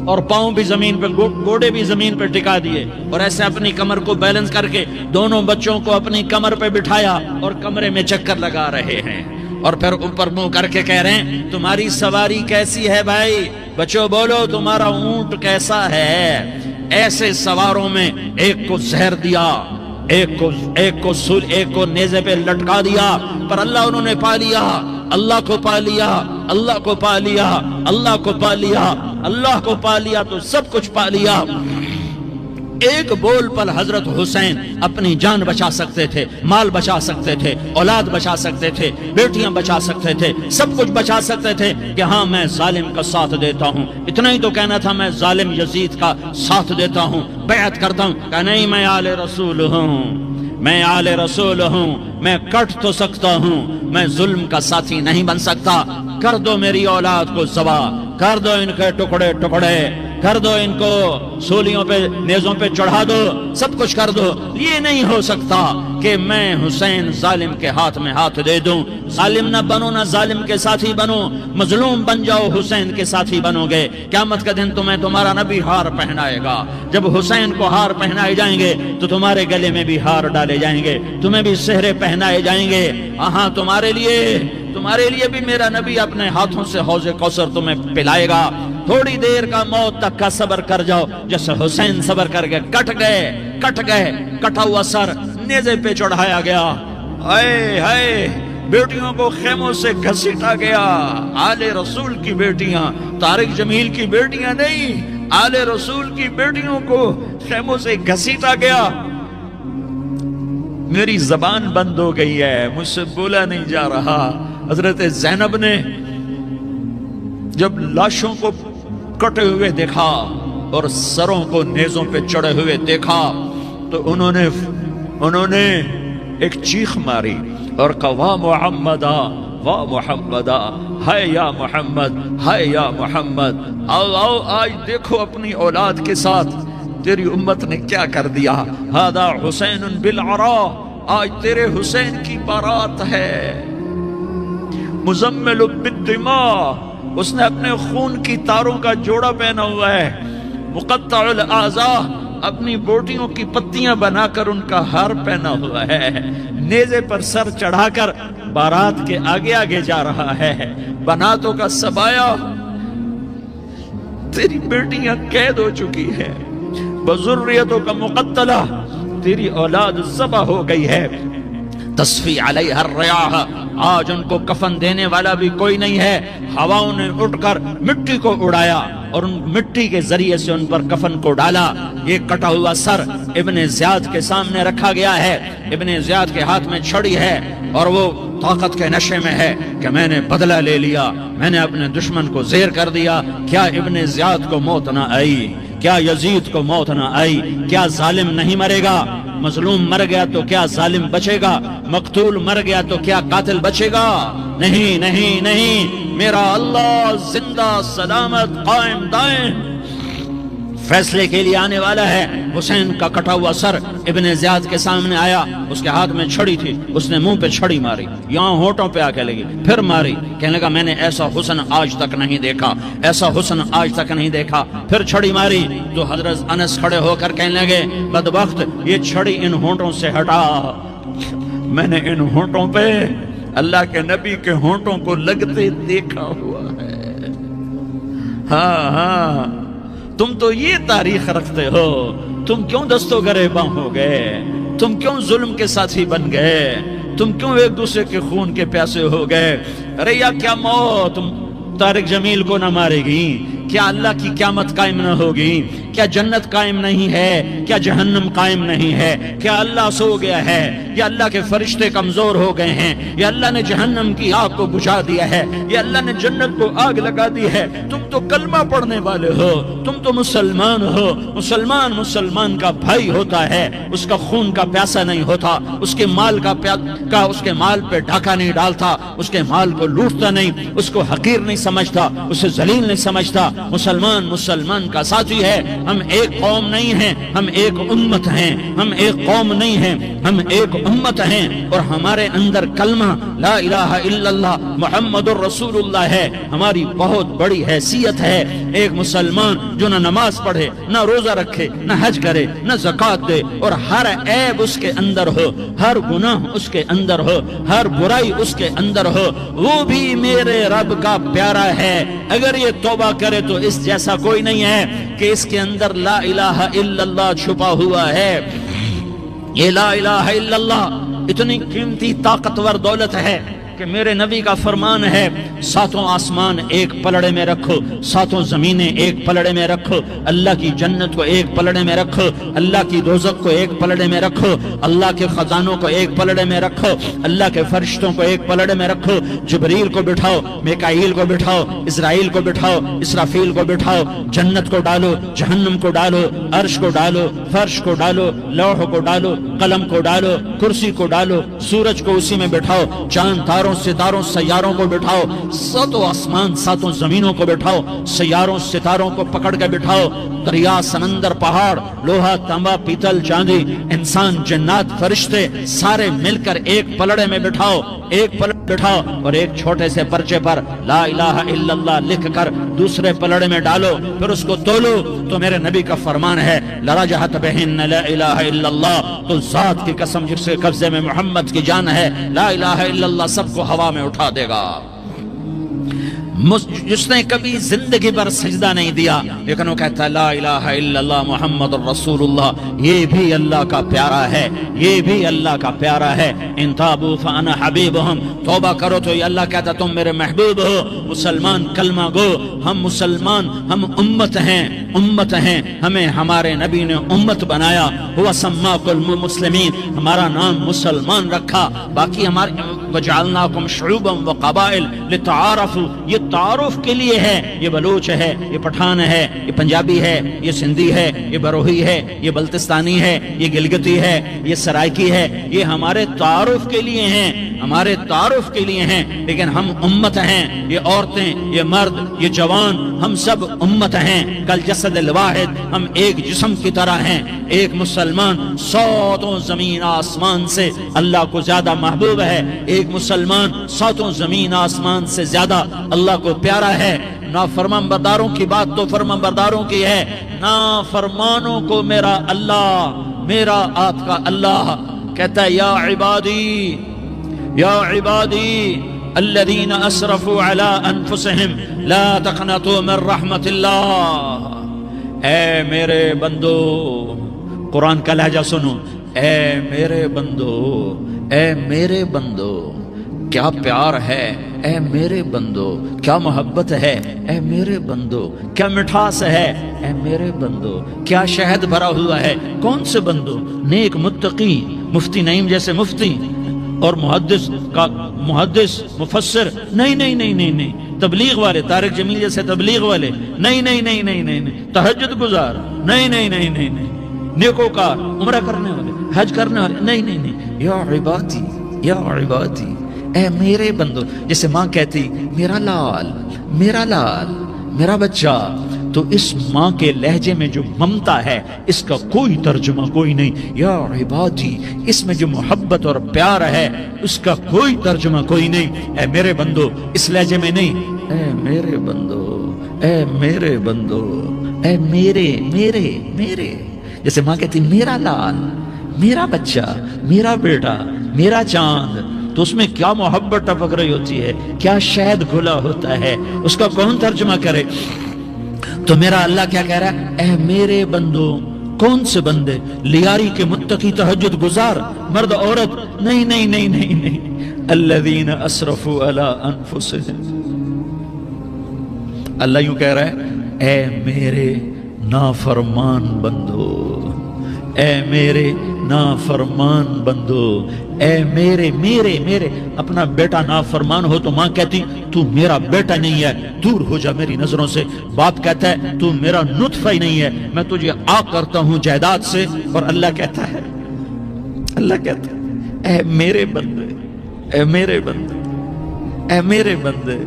اور پاؤں بھی زمین پہ، گوڑے بھی زمین پہ ٹکا دیے، اور ایسے اپنی کمر کو بیلنس کر کے دونوں بچوں کو اپنی کمر پہ بٹھایا اور کمرے میں چکر لگا رہے ہیں، اور پھر اوپر منہ کر کے کہہ رہے ہیں تمہاری سواری کیسی ہے بھائی؟ بچوں بولو تمہارا اونٹ کیسا ہے؟ ایسے سواروں میں ایک کو زہر دیا، ایک کو نیزے پہ لٹکا دیا، پر اللہ انہوں نے پا لیا، اللہ کو پا لیا، اللہ کو پا لیا، اللہ کو پا لیا، اللہ کو پا لیا تو سب کچھ پا لیا۔ ایک بول پر حضرت حسین اپنی جان بچا سکتے تھے، مال بچا سکتے تھے، اولاد بچا سکتے تھے، بیٹیاں بچا سکتے تھے، سب کچھ بچا سکتے تھے کہ ہاں میں ظالم کا ساتھ دیتا ہوں۔ اتنا ہی تو کہنا تھا میں ظالم یزید کا ساتھ دیتا ہوں، بیعت کرتا ہوں۔ کہ نہیں، میں آل رسول ہوں، میں آل رسول ہوں، میں کٹ تو سکتا ہوں، میں ظلم کا ساتھی نہیں بن سکتا۔ کر دو میری اولاد کو ذبح، کر دو ان کے ٹکڑے ٹکڑے، کر دو ان کو سولیوں پہ نیزوں پہ چڑھا دو، سب کچھ کر دو۔ یہ نہیں ہو سکتا کہ میں حسین ظالم کے ہاتھ میں ہاتھ دے دوں۔ ظالم نہ بنو، نہ ظالم کے ساتھی بنو، مظلوم بن جاؤ، حسین کے ساتھی بنو گے۔ قیامت کا دن تمہیں تمہارا نبی ہار پہنائے گا۔ جب حسین کو ہار پہنائے جائیں گے تو تمہارے گلے میں بھی ہار ڈالے جائیں گے، تمہیں بھی سہرے پہنائے جائیں گے۔ ہاں تمہارے لیے بھی میرا نبی اپنے ہاتھوں سے حوض کوثر تمہیں پلائے گا۔ تھوڑی دیر کا موت تک کا صبر کر جاؤ، جیسے حسین صبر کر کے کٹ گئے، کٹا ہوا سر نیزے پہ چڑھایا گیا۔ ہائے ہائے، بیٹیوں کو خیموں سے گھسیٹا گیا۔ آل رسول کی بیٹیاں، طارق جمیل کی بیٹیاں نہیں، آل رسول کی بیٹیوں کو خیموں سے گھسیٹا گیا۔ میری زبان بند ہو گئی ہے، مجھ سے بولا نہیں جا رہا۔ حضرت زینب نے جب لاشوں کو کٹے ہوئے دیکھا اور سروں کو نیزوں پہ چڑھے ہوئے دیکھا تو انہوں نے ایک چیخ ماری اور کہا واہ محمدہ، واہ محمدہ، ہائے یا محمد، ہائے یا محمد۔ آؤ آج دیکھو اپنی اولاد کے ساتھ تیری امت نے کیا کر دیا۔ ہذا حسین بالعراء، آج تیرے حسین کی بارات ہے۔ مزمل بالدماء، اس نے اپنے خون کی تاروں کا جوڑا پہنا ہوا ہے، مقطع الاعضاء، اپنی بوٹیوں کی پتیاں بنا کر ان کا ہار پہنا ہوا ہے، نیزے پر سر چڑھا کر بارات کے آگے آگے جا رہا ہے۔ بناتوں کا سبایا، تیری بیٹیاں قید ہو چکی ہے، بذریتوں کا مقتلہ، تیری اولاد ذبح ہو گئی ہے، تصفی علیہ الریاح، آج ان کو کفن دینے والا بھی کوئی نہیں ہے۔ ہواؤں نے اٹھ کر مٹی کو اڑایا اور ان مٹی کے ذریعے سے ان پر کفن کو ڈالا۔ یہ کٹا ہوا سر ابن زیاد کے سامنے رکھا گیا ہے، ابن زیاد کے ہاتھ میں چھڑی ہے اور وہ طاقت کے نشے میں ہے کہ میں نے بدلہ لے لیا، میں نے اپنے دشمن کو زیر کر دیا۔ کیا ابن زیاد کو موت نہ آئی؟ کیا یزید کو موت نہ آئی؟ کیا ظالم نہیں مرے گا؟ مظلوم مر گیا تو کیا ظالم بچے گا؟ مقتول مر گیا تو کیا قاتل بچے گا؟ نہیں نہیں نہیں، میرا اللہ زندہ سلامت قائم دائم فیصلے کے لیے آنے والا ہے۔ حسین کا کٹا ہوا سر ابن زیاد کے سامنے آیا، اس کے ہاتھ میں چھڑی تھی، اس نے منہ پہ چھڑی ماری، یہاں ہونٹوں پہ آ کے لگی، پھر ماری، کہنے لگا میں نے ایسا حسن آج تک نہیں دیکھا، ایسا حسن آج تک نہیں دیکھا، پھر چھڑی ماری تو حضرت انس کھڑے ہو کر کہنے لگے بدبخت، یہ چھڑی ان ہونٹوں سے ہٹا، میں نے ان ہونٹوں پہ اللہ کے نبی کے ہونٹوں کو لگتے دیکھا ہوا ہے۔ ہاں ہاں، تم تو یہ تاریخ رکھتے ہو، تم کیوں دستوں گریباں ہو گئے؟ تم کیوں ظلم کے ساتھی بن گئے؟ تم کیوں ایک دوسرے کے خون کے پیاسے ہو گئے؟ ارے یا کیا موت طارق جمیل کو نہ مارے گی؟ کیا اللہ کی قیامت قائم نہ ہوگی؟ کیا جنت قائم نہیں ہے؟ کیا جہنم قائم نہیں ہے؟ کیا اللہ سو گیا ہے؟ یا اللہ کے فرشتے کمزور ہو گئے ہیں؟ یا اللہ نے جہنم کی آگ کو بجھا دیا ہے؟ یا اللہ نے جنت کو آگ لگا دی ہے؟ تم تو کلمہ پڑھنے والے ہو، تم تو مسلمان ہو۔ مسلمان مسلمان کا بھائی ہوتا ہے، اس کا خون کا پیاسا نہیں ہوتا، اس کے مال اس کے مال پہ ڈاکہ نہیں ڈالتا، اس کے مال کو لوٹتا نہیں، اس کو حقیر نہیں سمجھتا، اسے ذلیل نہیں سمجھتا۔ مسلمان مسلمان کا ساتھی ہے۔ ہم ایک قوم نہیں ہیں، ہم ایک امت ہیں، ہم ایک قوم نہیں ہیں، ہم ایک امت ہیں، اور ہمارے اندر کلمہ لا الہ الا اللہ محمد الرسول اللہ ہے، ہماری بہت بڑی حیثیت ہے۔ ایک مسلمان جو نہ نماز پڑھے، نہ روزہ رکھے، نہ حج کرے، نہ زکوٰۃ دے، اور ہر عیب اس کے اندر ہو، ہر گناہ اس کے اندر ہو، ہر برائی اس کے اندر ہو، وہ بھی میرے رب کا پیارا ہے۔ اگر یہ توبہ کرے تو اس جیسا کوئی نہیں ہے کہ اس کے اندر لا الہ الا اللہ چھپا ہوا ہے۔ یہ لا الہ الا اللہ اتنی قیمتی طاقتور دولت ہے کہ میرے نبی کا فرمان ہے، ساتوں آسمان ایک پلڑے میں رکھو، ساتوں زمینیں ایک پلڑے میں رکھو، اللہ کی جنت کو ایک پلڑے میں رکھو، اللہ کی دوزخ کو ایک پلڑے میں رکھو، اللہ کے خزانوں کو ایک پلڑے میں رکھو، اللہ کے فرشتوں کو ایک پلڑے میں رکھو، جبریل کو بٹھاؤ، میکائیل کو بٹھاؤ، اسرائیل کو بٹھاؤ، اسرافیل کو بٹھاؤ، جنت کو ڈالو، جہنم کو ڈالو، عرش کو ڈالو، فرش کو ڈالو، لوح کو ڈالو، قلم کو ڈالو، کرسی کو ڈالو، سورج کو اسی میں بٹھاؤ، چاند تاروں ستاروں سیاروں کو بٹھاؤ، ساتوں آسمان ساتوں زمینوں کو بٹھاؤ، سیاروں ستاروں کو پکڑ کے بٹھاؤ، دریا سمندر پہاڑ لوہا تانبا پیتل چاندی انسان جنات فرشتے سارے مل کر ایک پلڑے میں بٹھاؤ، ایک پلڑے بٹھاؤ، اور ایک چھوٹے سے پرچے پر لا الہ الا اللہ لکھ کر دوسرے پلڑے میں ڈالو، پھر اس کو تولو تو میرے نبی کا فرمان ہے لرجحت بہن لا الہ الا اللہ، تو ذات کی قسم جس کے قبضے میں محمد کی جان ہے، لا الہ الا اللہ سب کو ہوا میں اٹھا دے گا۔ جس نے کبھی زندگی پر سجدہ نہیں دیا لیکن وہ کہتا ہے لا الہ الا اللہ محمد الرسول اللہ، یہ بھی اللہ کا پیارا ہے، یہ بھی اللہ کا پیارا ہے۔ ان تابوا فانا حبیبہم، توبہ کرو تو یہ اللہ کہتا تم میرے محبوب ہو۔ مسلمان کلمہ گو، ہم مسلمان، ہم امت ہیں، امت ہیں، ہمیں ہمارے نبی نے امت بنایا، ہوا سماکم المسلمین، ہمارا نام مسلمان رکھا، باقی ہمارے وجعلناکم شعوبا وقبائل لتعارفوا، یہ تعارف کے لیے ہے، یہ بلوچ ہے، یہ پٹھان ہے، یہ پنجابی ہے، یہ سندھی ہے، یہ بروہی ہے، یہ بلتستانی ہے، یہ گلگتی ہے، یہ سرائکی ہے، یہ ہمارے تعارف کے لیے ہیں، ہمارے تعارف کے لیے ہیں، لیکن ہم امت ہیں، یہ عورتیں، یہ مرد، یہ جوان، ہم سب امت ہیں، کل جسد الواحد، ہم ایک جسم کی طرح ہیں۔ ایک مسلمان ساتوں زمین آسمان سے اللہ کو زیادہ محبوب ہے، ایک مسلمان ساتوں زمین آسمان سے زیادہ اللہ کو پیارا ہے، نافرمان برداروں کی بات تو فرمان برداروں کی ہے، نافرمانوں کو میرا اللہ، میرا آپ کا اللہ کہتا ہے یا عبادی الذین اسرفوا علی انفسہم لا تقنطوا من رحمت اللہ، اے میرے بندو، قرآن کا لہجہ سنو، اے میرے بندو، اے میرے بندو، کیا پیار ہے، اے میرے بندو، کیا محبت ہے، اے میرے بندو، کیا مٹھاس ہے، اے میرے بندو، کیا شہد بھرا ہوا ہے، کون سے بندو، نیک متقی، مفتی نعیم جیسے مفتی اور محدث مفسر، نہیں نہیں نہیں نہیں نہیں، تبلیغ والے طارق جمیل جیسے تبلیغ والے، نہیں نہیں نہیں نہیں نہیں نہیں، تہجد گزار، نہیں نہیں نہیں نہیں نہیں، نیکوکار، عمرہ کرنے والے، حج کرنے والے، نہیں نہیں نہیں، یا عبادی، یا عبادی، اے میرے بندو، جیسے ماں کہتی میرا لال، میرا لال، میرا بچہ، تو اس ماں کے لہجے میں جو ممتا ہے اس کا کوئی ترجمہ کوئی نہیں، یا عبادی، اس میں جو محبت اور پیار ہے اس کا کوئی ترجمہ کوئی نہیں، اے میرے بندو، اس لہجے میں نہیں، اے میرے بندو، اے میرے بندو، اے میرے میرے میرے، جیسے ماں کہتی میرا لال، میرا بچہ، میرا بیٹا، میرا چاند، تو اس میں کیا محبت ٹپک رہی ہوتی ہے، کیا شہد گھلا ہوتا ہے، اس کا کون ترجمہ کرے؟ تو میرا اللہ کیا کہہ رہا ہے، اے میرے بندو، کون سے بندے؟ لیاری کے متقی، تہجد گزار، مرد عورت، نہیں نہیں نہیں نہیں نہیں، الذین اسرفوا علی انفسہم، اللہ یوں کہہ رہا ہے اے میرے نافرمان بندو، اے میرے نافرمان بندو، اے میرے میرے میرے، اپنا بیٹا نافرمان ہو تو ماں کہتی تو میرا بیٹا نہیں ہے، دور ہو جا میری نظروں سے، باپ کہتا ہے تو میرا نطفہ ہی نہیں ہے، میں تجھے آگ کرتا ہوں جائیداد سے، اور اللہ کہتا ہے اے میرے بندے، اے میرے بندے، اے میرے بندے،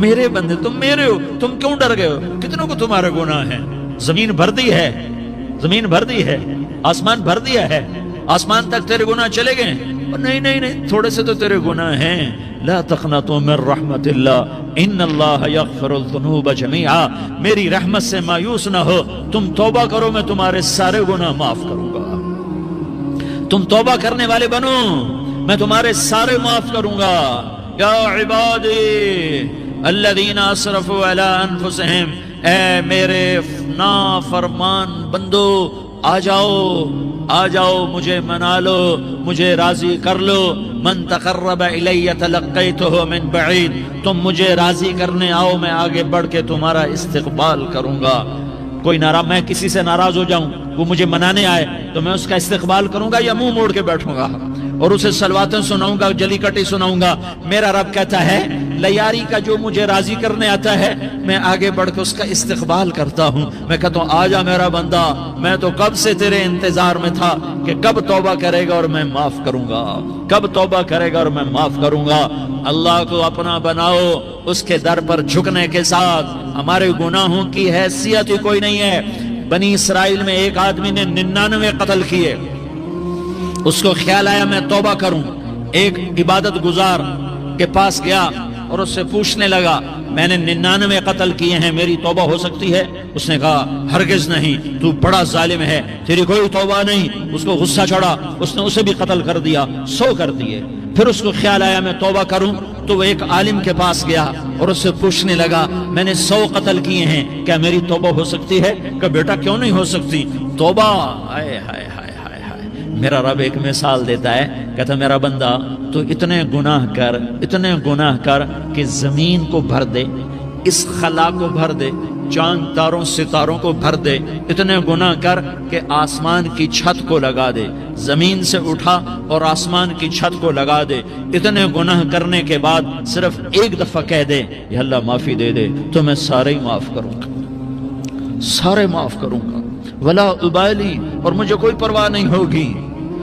میرے بندے، تم میرے ہو، تم کیوں ڈر گئے ہو؟ کتنوں کو تمہارے گناہ ہیں؟ زمین بھر دی ہے، زمین بھر دی ہے، آسمان بھر دیا ہے، آسمان تک تیرے گناہ چلے گئے؟ نہیں نہیں نہیں، تھوڑے سے تو تیرے گناہ ہیں، لا تقنطوا من رحمت اللہ ان اللہ یغفر الذنوب جميعا، میری رحمت سے مایوس نہ ہو، تم توبہ کرو میں تمہارے سارے گناہ معاف کروں گا، تم توبہ کرنے والے بنو میں تمہارے سارے معاف کروں گا، یا عبادی الذین اسرفوا علی انفسہم، اے میرے نافرمان بندو، آ جاؤ مجھے منا لو، مجھے راضی کر لو، من تقرب الی تلقیتہ من بعید، تم مجھے راضی کرنے آؤ، میں آگے بڑھ کے تمہارا استقبال کروں گا، کوئی ناراض، میں کسی سے ناراض ہو جاؤں، وہ مجھے منانے آئے تو میں اس کا استقبال کروں گا یا منہ موڑ کے بیٹھوں گا اور اسے صلواتیں سناؤں گا، جلی کٹی سناؤں گا؟ میرا رب کہتا ہے لیاری کا جو مجھے راضی کرنے آتا ہے میں آگے بڑھ کے اس کا استقبال کرتا ہوں، میں کہتا ہوں آ جا میرا بندہ، میں تو کب سے تیرے انتظار میں تھا کہ کب توبہ کرے گا اور میں معاف کروں گا، کب توبہ کرے گا اور میں معاف کروں گا۔ اللہ کو اپنا بناؤ، اس کے در پر جھکنے کے ساتھ ہمارے گناہوں کی حیثیت ہی کوئی نہیں ہے۔ بنی اسرائیل میں ایک آدمی نے 99 قتل کیے، اس کو خیال آیا میں توبہ کروں، ایک عبادت گزار کے پاس گیا اور اس سے پوچھنے لگا میں نے 99 قتل کیے ہیں، میری توبہ ہو سکتی ہے؟ اس نے کہا ہرگز نہیں، تو بڑا ظالم ہے، تیری کوئی توبہ نہیں۔ اس کو غصہ چڑھا، اس نے اسے بھی قتل کر دیا، 100 کر دیے۔ پھر اس کو خیال آیا میں توبہ کروں، تو وہ ایک عالم کے پاس گیا اور اس سے پوچھنے لگا میں نے 100 قتل کیے ہیں، کیا میری توبہ ہو سکتی ہے؟ کہ بیٹا کیوں نہیں ہو سکتی توبہ؟ ہائے ہائے ہائے ہائے ہائے، میرا رب ایک مثال دیتا ہے، کہتا میرا بندہ تو اتنے گناہ کر کہ زمین کو بھر دے، اس خلا کو بھر دے، چاند تاروں ستاروں کو بھر دے، اتنے گناہ کر کہ آسمان کی چھت کو لگا دے، زمین سے اٹھا اور آسمان کی چھت کو لگا دے، اتنے گناہ کرنے کے بعد صرف ایک دفعہ کہہ دے یا اللہ معافی دے دے، تو میں سارے ہی معاف کروں گا، سارے معاف کروں گا، ولا ابالی، اور مجھے کوئی پرواہ نہیں ہوگی۔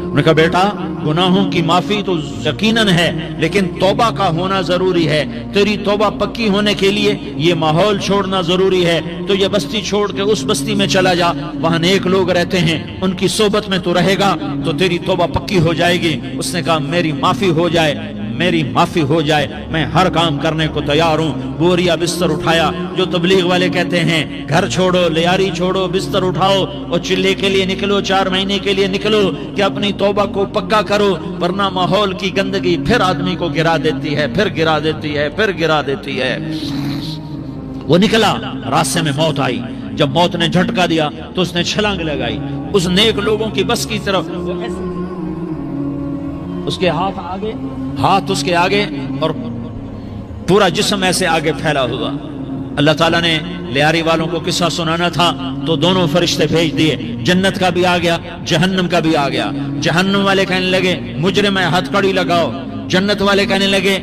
انہوں نے کہا بیٹا گناہوں کی معافی تو یقیناً ہے، لیکن توبہ کا ہونا ضروری ہے، تیری توبہ پکی ہونے کے لیے یہ ماحول چھوڑنا ضروری ہے، تو یہ بستی چھوڑ کے اس بستی میں چلا جا، وہاں نیک لوگ رہتے ہیں، ان کی صحبت میں تو رہے گا تو تیری توبہ پکی ہو جائے گی۔ اس نے کہا میری معافی ہو جائے، میری معافی ہو جائے، میں ہر کام کرنے کو تیار ہوں۔ بوریا بستر اٹھایا، جو تبلیغ والے کہتے ہیں گھر چھوڑو، لیاری چھوڑو، بستر اٹھاؤ اور چلے کے لیے نکلو، 4 مہینے کے لیے نکلو کہ اپنی توبہ کو پکا کرو، ورنہ ماحول کی گندگی پھر آدمی کو گرا دیتی ہے، پھر گرا دیتی ہے، پھر گرا دیتی ہے۔ وہ نکلا، راستے میں موت آئی۔ جب موت نے جھٹکا دیا تو اس نے چھلانگ لگائی اس نیک لوگوں کی بس کی طرف۔ اس کے ہاتھ اس کے آگے اور پورا جسم ایسے آگے پھیلا ہوا۔ اللہ تعالیٰ نے لیاری والوں کو قصہ سنانا تھا تو دونوں فرشتے بھیج دیے، جنت کا بھی آ گیا، جہنم کا بھی آ گیا۔ جہنم والے کہنے لگے مجرم ہے، ہتھ کڑی لگاؤ۔ جنت والے کہنے لگے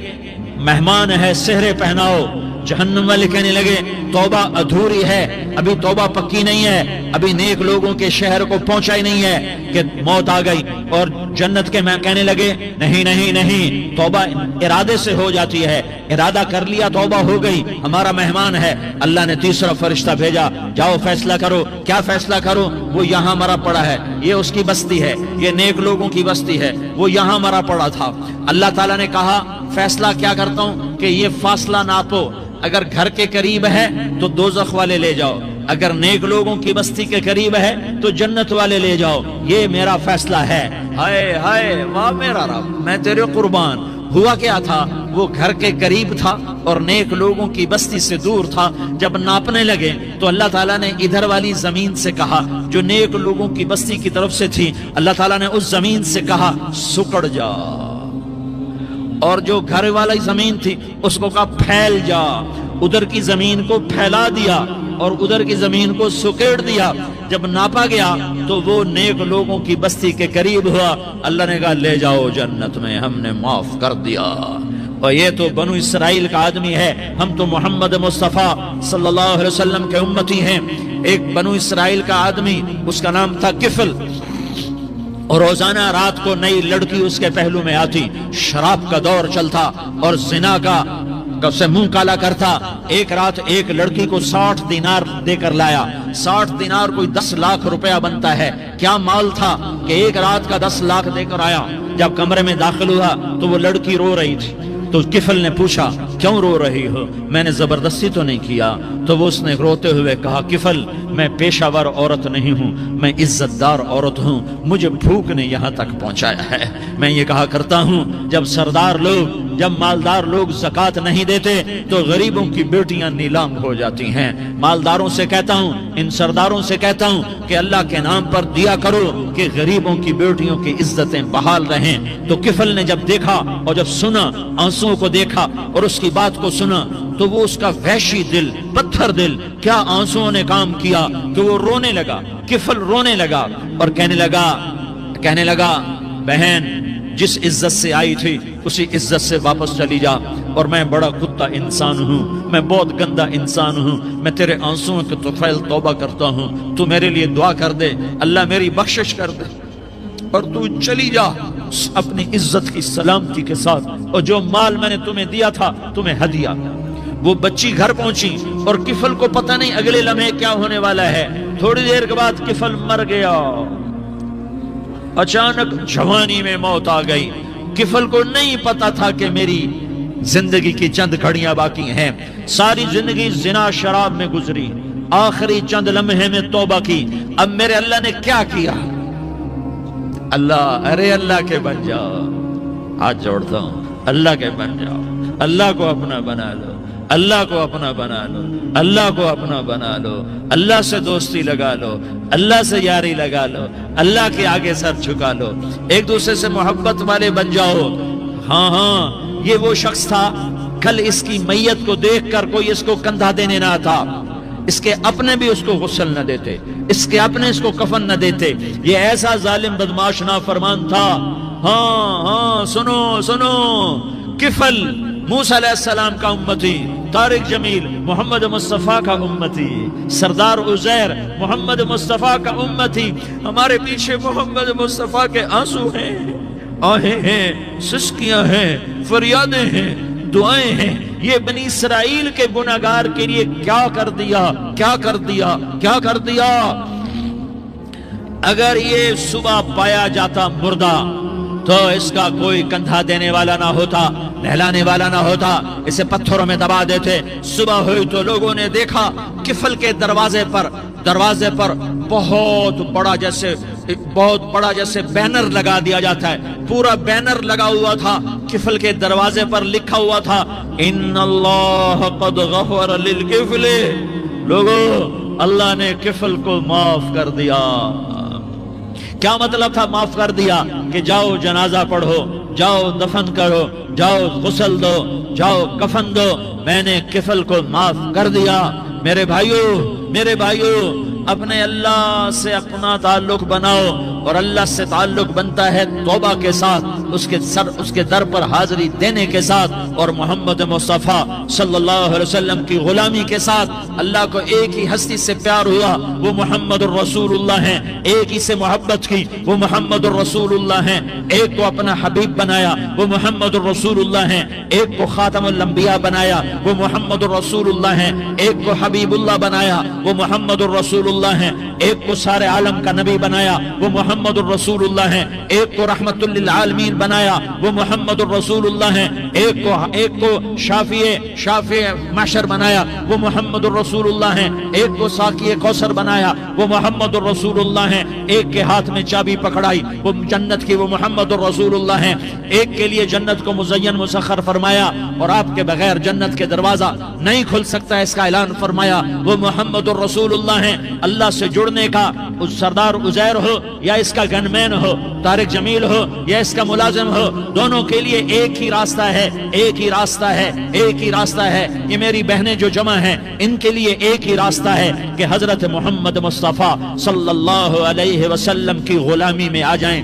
مہمان ہے، سہرے پہناؤ۔ جہنم والے کہنے لگے توبہ ادھوری ہے، ابھی توبہ پکی نہیں ہے، ابھی نیک لوگوں کے شہر کو پہنچا ہی نہیں ہے کہ موت آ گئی۔ اور جنت کے میں کہنے لگے نہیں نہیں نہیں، توبہ ارادے سے ہو جاتی ہے، ارادہ کر لیا توبہ ہو گئی، ہمارا مہمان ہے۔ اللہ نے تیسرا فرشتہ بھیجا، جاؤ فیصلہ کرو۔ کیا فیصلہ کرو؟ وہ یہاں مرا پڑا ہے، یہ اس کی بستی ہے، یہ نیک لوگوں کی بستی ہے، وہ یہاں مرا پڑا تھا۔ اللہ تعالیٰ نے کہا فیصلہ کیا کرتا ہوں کہ یہ فاصلہ ناپو، اگر گھر کے قریب ہے تو دوزخ والے لے جاؤ، اگر نیک لوگوں کی بستی کے قریب ہے تو جنت والے لے جاؤ، یہ میرا فیصلہ ہے۔ ہائے ہائے واہ میرا رب، میں تیرے قربان۔ ہوا کیا تھا؟ وہ گھر کے قریب تھا اور نیک لوگوں کی بستی سے دور تھا۔ جب ناپنے لگے تو اللہ تعالیٰ نے ادھر والی زمین سے کہا جو نیک لوگوں کی بستی کی طرف سے تھی، اللہ تعالیٰ نے اس زمین سے کہا سکڑ جا، اور جو گھر والی زمین تھی اس کو کہا پھیل جا۔ ادھر کی زمین کو پھیلا دیا اور ادھر کی زمین کو سکیڑ دیا۔ جب ناپا گیا تو وہ نیک لوگوں کی بستی کے قریب ہوا۔ اللہ نے کہا لے جاؤ جنت میں، ہم نے معاف کر دیا۔ اور یہ تو بنو اسرائیل کا آدمی ہے، ہم تو محمد مصطفیٰ صلی اللہ علیہ وسلم کے امتی ہیں۔ ایک بنو اسرائیل کا آدمی، اس کا نام تھا کفل، اور روزانہ رات کو نئی لڑکی اس کے پہلو میں آتی، شراب کا دور چلتا اور زنا کا سے منہ کالا کرتا۔ ایک رات ایک لڑکی کو 60 دینار دے کر لایا۔ 60 دینار کوئی 10 لاکھ روپیہ بنتا ہے۔ کیا مال تھا کہ ایک رات کا 10 لاکھ دے کر آیا۔ جب کمرے میں داخل ہوا تو وہ لڑکی رو رہی تھی، تو کفل نے پوچھا کیوں رو رہی ہو؟ میں نے زبردستی تو نہیں کیا۔ تو وہ اس نے روتے ہوئے کہا کفل میں پیشہ ور عورت نہیں ہوں، میں عزت دار عورت ہوں، مجھے بھوک نے یہاں تک پہنچایا ہے۔ میں یہ کہا کرتا ہوں جب سردار لوگ، جب مالدار لوگ زکوٰۃ نہیں دیتے تو غریبوں کی بیٹیاں نیلام ہو جاتی ہیں۔ مالداروں سے کہتا ہوں، ان سرداروں سے کہتا ہوں کہ اللہ کے نام پر دیا کرو کہ غریبوں کی بیٹیوں کی عزتیں بحال رہیں۔ تو کفل نے جب دیکھا اور جب سنا، آنسوؤں کو دیکھا اور اس کی بات کو سنا، تو وہ اس کا وحشی دل، پتھر دل، کیا آنسوؤں نے کام کیا کہ وہ رونے لگا۔ کفل رونے لگا اور کہنے لگا بہن جس عزت سے آئی تھی اسی عزت سے واپس چلی جا، اور میں بڑا کتا انسان ہوں، میں بہت گندا انسان ہوں، میں تیرے آنسوؤں کے طفیل توبہ کرتا ہوں، تو میرے لیے دعا کر دے، اللہ میری بخشش کر دے، اور تو چلی جا اپنی عزت کی سلامتی کے ساتھ، اور جو مال میں نے تمہیں دیا تھا تمہیں ہدیہ۔ وہ بچی گھر پہنچی اور کفل کو پتہ نہیں اگلے لمحے کیا ہونے والا ہے۔ تھوڑی دیر کے بعد کفل مر گیا، اچانک جوانی میں موت آ گئی۔ کفل کو نہیں پتا تھا کہ میری زندگی کی چند گھڑیاں باقی ہیں۔ ساری زندگی زنا شراب میں گزری، آخری چند لمحے میں توبہ کی۔ اب میرے اللہ نے کیا کیا؟ اللہ، ارے اللہ کے بن جاؤ، ہاتھ جوڑتا ہوں، اللہ کے بن جاؤ، اللہ کو اپنا بنا لو، اللہ کو اپنا بنا لو، اللہ کو اپنا بنا لو، اللہ سے دوستی لگا لو، اللہ سے یاری لگا لو، اللہ کے آگے سر جھکا لو، ایک دوسرے سے محبت والے بن جاؤ۔ ہاں یہ وہ شخص تھا، کل اس کی میت کو دیکھ کر کوئی اس کو کندھا دینے نہ آتا، اس کے اپنے بھی اس کو غسل نہ دیتے، اس کے اپنے اس کو کفن نہ دیتے۔ یہ ایسا ظالم بدماش نافرمان تھا۔ ہاں سنو، کفل موسیٰ علیہ السلام کا امتی، طارق جمیل محمد مصطفیٰ کا امتی، سردار عزیر محمد مصطفیٰ کا امتی۔ ہمارے پیچھے محمد مصطفیٰ کے آنسو ہیں، آہیں ہیں، سسکیاں ہیں، فریادیں ہیں، دعائیں ہیں۔ یہ بنی اسرائیل کے گناہگار کے لیے کیا کر دیا۔ اگر یہ صبح پایا جاتا مردہ تو اس کا کوئی کندھا دینے والا نہ ہوتا، نہلانے والا نہ ہوتا، اسے پتھروں میں دبا دیتے۔ صبح ہوئی تو لوگوں نے دیکھا کفل کے دروازے پر بہت بڑا جیسے بینر لگا دیا جاتا ہے، پورا بینر لگا ہوا تھا، کفل کے دروازے پر لکھا ہوا تھا ان اللہ قد غفر للکفل، لوگوں اللہ نے کفل کو معاف کر دیا۔ کیا مطلب تھا معاف کر دیا؟ کہ جاؤ جنازہ پڑھو، جاؤ دفن کرو، جاؤ غسل دو، جاؤ کفن دو، میں نے کفل کو معاف کر دیا۔ میرے بھائیو اپنے اللہ سے اپنا تعلق بناؤ، اور اللہ سے تعلق بنتا ہے توبہ کے ساتھ، اس کے در پر حاضری دینے کے ساتھ، اور محمد مصطفیٰ صلی اللہ علیہ وسلم کی غلامی کے ساتھ۔ اللہ کو ایک ہی ہستی سے پیار ہوا، وہ محمد الرسول اللہ ہیں، ایک ہی سے محبت کی، وہ محمد الرسول اللہ ہیں، ایک کو اپنا حبیب بنایا، وہ محمد الرسول اللہ ہیں، ایک کو خاتم الانبیاء بنایا، وہ محمد الرسول اللہ ہیں، ایک کو حبیب اللہ بنایا، وہ محمد الرسول اللہ ہیں، ایک کو سارے عالم کا نبی بنایا، وہ محمد الرسول اللہ ہیں، ایک کو رحمت للعالمین بنایا، وہ محمد الرسول اللہ ہیں، ایک کو شافع محشر بنایا، وہ محمد الرسول اللہ ہیں، ایک کو ساقی کوثر بنایا، وہ محمد الرسول اللہ ہیں، ایک کے ہاتھ میں چابی پکڑائی وہ جنت کی، وہ محمد الرسول اللہ ہیں، ایک کے لیے جنت کو مزین مسخر فرمایا اور آپ کے بغیر جنت کے دروازہ نہیں کھل سکتا، اس کا اعلان فرمایا، وہ محمد الرسول اللہ ہیں۔ اللہ سے جڑنے کا سردار عزیر ہو یا اس کا گن مین ہو، طارق جمیل ہو یا اس کا ملازم ہو، دونوں کے لیے ایک ہی راستہ ہے، ایک ہی راستہ ہے، ایک ہی راستہ ہے۔ یہ میری بہنیں جو جمع ہیں ان کے لیے ایک ہی راستہ ہے کہ حضرت محمد مصطفیٰ صلی اللہ علیہ وسلم کی غلامی میں آ جائیں،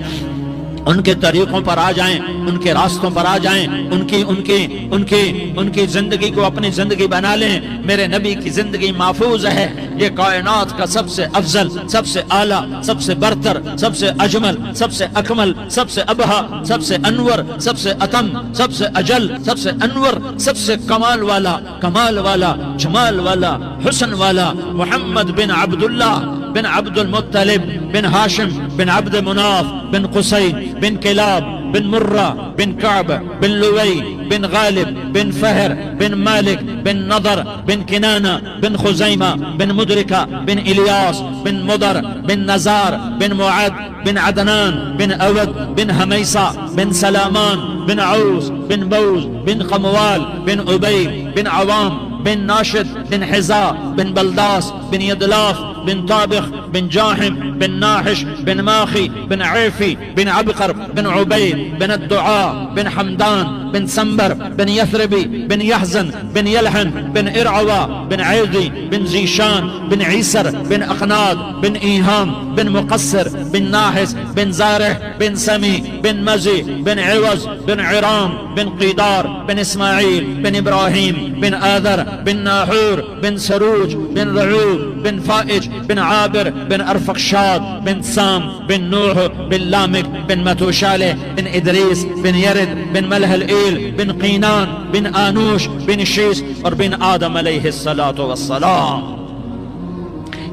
ان کے طریقوں پر آ جائیں، ان کے راستوں پر آ جائیں، ان کی زندگی کو اپنی زندگی بنا لیں۔ میرے نبی کی زندگی محفوظ ہے، یہ کائنات کا سب سے افضل، سب سے اعلیٰ، سب سے برتر، سب سے اجمل، سب سے اکمل، سب سے ابہا، سب سے انور، سب سے اتم، سب سے اجل، سب سے انور، سب سے کمال والا، جمال والا، حسن والا محمد بن عبداللہ بن عبد المطلب بن ہاشم بن عبد مناف بن قصی بن کلاب بن مرہ بن کعب بن لوی بن غالب بن فہر بن مالک بن نضر بن کنانہ بن خزیمہ بن مدرکہ بن الیاس بن مدر بن نزار بن معد بن عدنان بن اود بن حمیسہ بن سلامان بن عوس بن بوز بن قموال بن عبی بن عوام بن ناشد بن حزا بن بلداس بن يدلاف بن طابخ بن جاحم بن ناحش بن ماخي بن عيفي بن عبقر بن عبيد بن الدعاء بن حمدان بن سنبر بن يثربي بن يحزن بن يلحن بن إرعوى بن عيدي بن زيشان بن عيسر بن أقناد بن إيهام بن مقصر بن ناحس بن زارح بن سمي بن مزي بن عوز بن عرام بن قيدار بن إسماعيل بن إبراهيم بن آذر بن ناحور بن سروج بن رعوب بن فائج بن عابر بن أرفقشاد بن سام بن نوح بن لامك بن متوشالة بن إدريس بن يرد بن ملح الإيل بن قينان بن آنوش بن شيس اور بن آدم علیہ الصلاة والسلام۔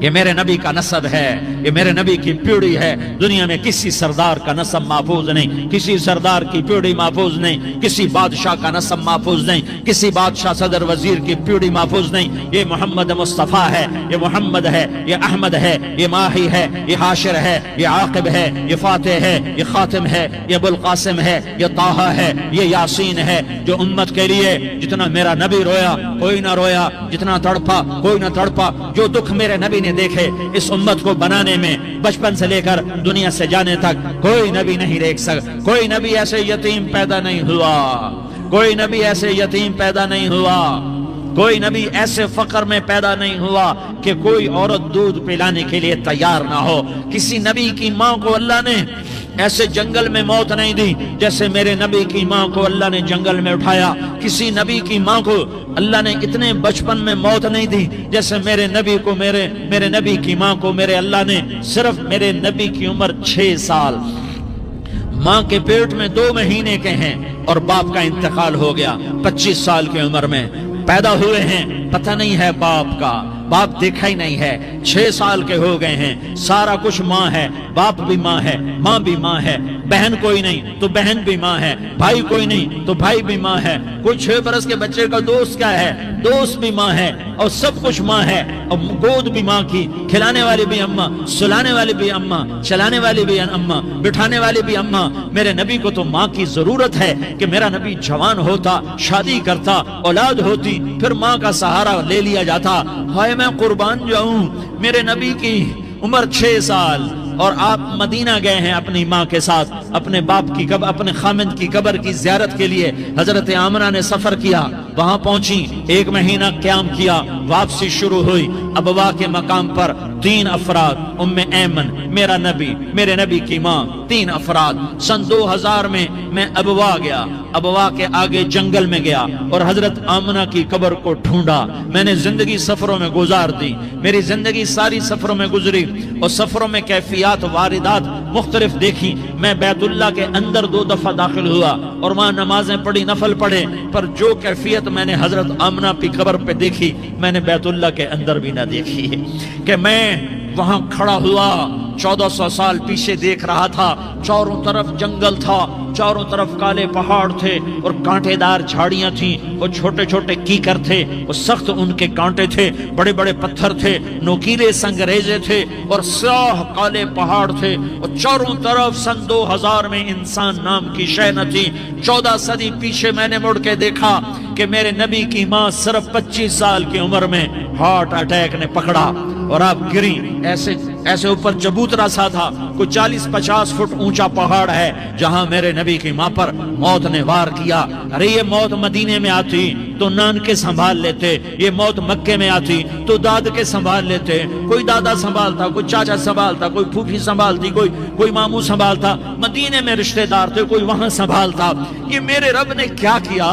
یہ میرے نبی کا نسب ہے، یہ میرے نبی کی پیڑھی ہے۔ دنیا میں کسی سردار کا نسب محفوظ نہیں، کسی سردار کی پیڑھی محفوظ نہیں، کسی بادشاہ کا نسب محفوظ نہیں، کسی بادشاہ صدر وزیر کی پیڑھی محفوظ نہیں۔ یہ محمد مصطفیٰ ہے، یہ محمد ہے، یہ احمد ہے، یہ ماہی ہے، یہ حاشر ہے، یہ عاقب ہے، یہ فاتح ہے، یہ خاتم ہے، یہ ابو القاسم ہے، یہ طٰہٰ ہے، یہ یاسین ہے۔ جو امت کے لیے جتنا میرا نبی رویا کوئی نہ رویا، جتنا تڑپا کوئی نہ تڑپا، جو دکھ میرے نبی نے دیکھے اس امت کو بنانے میں، بچپن سے لے کر دنیا سے جانے تک کوئی نبی نہیں دیکھ سکتا۔ کوئی نبی ایسے یتیم پیدا نہیں ہوا، کوئی نبی ایسے یتیم پیدا نہیں ہوا، کوئی نبی ایسے فقر میں پیدا نہیں ہوا کہ کوئی عورت دودھ پلانے کے لیے تیار نہ ہو۔ کسی نبی کی ماں کو اللہ نے ایسے جنگل میں موت نہیں دی جیسے میرے نبی کی ماں کو اللہ نے جنگل میں اٹھایا۔ کسی نبی کی ماں کو اللہ نے اتنے بچپن میں موت نہیں دی جیسے میرے نبی کو، میرے نبی کی ماں کو میرے اللہ نے صرف میرے نبی کی عمر 6 سال، ماں کے پیٹ میں 2 مہینے کے ہیں اور باپ کا انتقال ہو گیا 25 سال کی عمر میں۔ پیدا ہوئے ہیں، پتہ نہیں ہے باپ کا، باپ دیکھا ہی نہیں ہے، 6 سال کے ہو گئے ہیں، سارا کچھ ماں ہے، باپ بھی ماں ہے، ماں بھی ماں ہے، بہن کوئی نہیں تو بہن بھی ماں ہے، بھائی کوئی نہیں تو بھائی بھی ماں ہے، کوئی 6 برس کے بچے کا دوست کیا ہے، دوست بھی ماں ہے، اور سب کچھ ماں ہے، اور گود بھی ماں کی، کھلانے والی بھی اماں، سلانے والی بھی اماں، چلانے والی بھی اماں، بٹھانے والی بھی اماں۔ میرے نبی کو تو ماں کی ضرورت ہے کہ میرا نبی جوان ہوتا، شادی کرتا، اولاد ہوتی، پھر ماں کا سہارا لے لیا جاتا۔ ہائے میں قربان جاؤں، میرے نبی کی عمر 6 سال اور آپ مدینہ گئے ہیں اپنی ماں کے ساتھ، اپنے باپ کی قبر، اپنے خامند کی قبر کی زیارت کے لیے حضرت آمنہ نے سفر کیا، وہاں پہنچی، 1 مہینہ قیام کیا، واپسی شروع ہوئی، ابوا کے مقام پر 3 افراد، ام ایمن، میرا نبی، میرے نبی کی ماں، 3 افراد۔ سن 2000 میں ابوا گیا، ابوا کے آگے جنگل میں گیا اور حضرت آمنہ کی قبر کو ڈھونڈا۔ میں نے زندگی سفروں میں گزار دی، میری زندگی ساری سفروں میں گزری، اور سفروں میں کیفیات واردات مختلف دیکھی۔ میں بیت اللہ کے اندر 2 دفعہ داخل ہوا اور وہاں نمازیں پڑھی، نفل پڑھے، پر جو کیفیت میں نے حضرت آمنہ کی قبر پہ دیکھی میں نے بیت اللہ کے اندر بھی نہ دیکھی، کہ میں وہاں کھڑا ہوا 1400 سال پیچھے دیکھ رہا تھا، چاروں طرف جنگل تھا، چاروں طرف کالے پہاڑ تھے اور کانٹے دار جھاڑیاں تھیں، وہ چھوٹے چھوٹے کیکر تھے، وہ سخت ان کے کانٹے تھے، بڑے بڑے پتھر تھے، نوکیلے سنگریزے تھے اور سیاہ کالے پہاڑ تھے، اور چاروں طرف سن 2000 میں انسان نام کی شے نہ تھی۔ 14 صدی پیچھے میں نے مڑ کے دیکھا کہ میرے نبی کی ماں صرف 25 سال کی عمر میں ہارٹ اٹیک نے پکڑا اور آپ گری، ایسے اوپر چبوترا سا تھا، کوئی 40-50 فٹ اونچا پہاڑ ہے جہاں میرے نبی کی ماں پر موت نے وار کیا۔ ارے یہ موت مدینے میں آتی تو نان کے سنبھال لیتے، یہ موت مکے میں آتی تو داد کے سنبھال لیتے، کوئی دادا سنبھالتا، کوئی چاچا سنبھالتا، کوئی پھوپھی سنبھالتی، کوئی ماموں سنبھالتا، مدینے میں رشتہ دار تھے، کوئی وہاں سنبھالتا۔ یہ میرے رب نے کیا کیا؟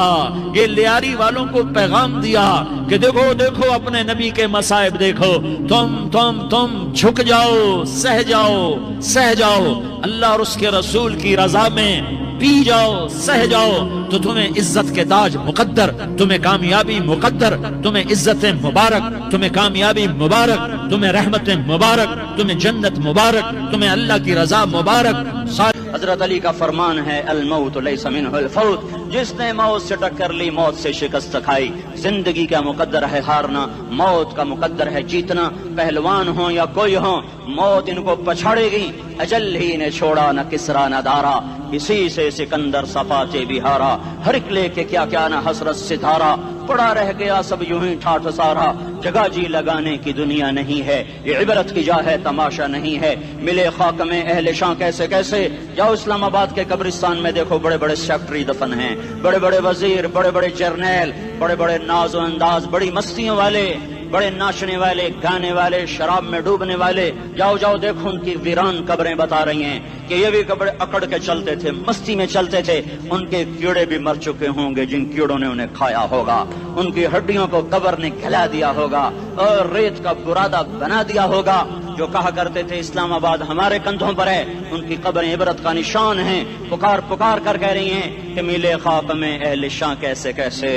یہ لیاری والوں کو پیغام دیا کہ دیکھو دیکھو اپنے نبی کے مصائب دیکھو، تم جھک جاؤ، سہ جاؤ، اللہ اور اس کے رسول کی رضا میں پی جاؤ، سہ جاؤ، تو تمہیں عزت کے تاج مقدر، تمہیں کامیابی مقدر، تمہیں عزت مبارک، تمہیں کامیابی مبارک، تمہیں رحمت مبارک، تمہیں جنت مبارک، تمہیں اللہ کی رضا مبارک۔ حضرت علی کا فرمان ہے الموت لیس منہ الفوت، جس نے موت سے ٹکر لی موت سے شکست کھائی۔ زندگی کا مقدر ہے ہارنا، موت کا مقدر ہے جیتنا، پہلوان ہوں یا کوئی ہوں موت ان کو پچھاڑے گی۔ اجل ہی نے چھوڑا نہ کسرا نہ دارا، اسی سے سکندر صفاتے بھی ہارا، ہر ایک لے کے کیا کیا نہ حسرت ستارہ، پڑا رہ گیا سب یوں ہی ٹھاٹھ سارا، جگہ جی لگانے کی دنیا نہیں ہے، یہ عبرت کی جا ہے تماشا نہیں ہے، ملے خاک میں اہل شاں کیسے کیسے، جاؤ اسلام آباد کے قبرستان میں دیکھو بڑے بڑے سیکٹری دفن ہیں، بڑے بڑے وزیر، بڑے بڑے جرنیل، بڑے بڑے ناز و انداز، بڑی مستیوں والے، بڑے ناچنے والے، گانے والے، شراب میں ڈوبنے والے، جاؤ دیکھو ان کی ویران قبریں بتا رہی ہیں کہ یہ بھی قبریں اکڑ کے چلتے تھے، مستی میں چلتے تھے، ان کے کیڑے بھی مر چکے ہوں گے جن کیڑوں نے انہیں کھایا ہوگا، ان کی ہڈیوں کو قبر نے کھلا دیا ہوگا اور ریت کا برادہ بنا دیا ہوگا۔ جو کہا کرتے تھے اسلام آباد ہمارے کندھوں پر ہے، ان کی قبریں عبرت کا نشان ہیں، پکار کر کہہ رہی ہیں کہ ملے خاک میں اہل شاں کیسے کیسے،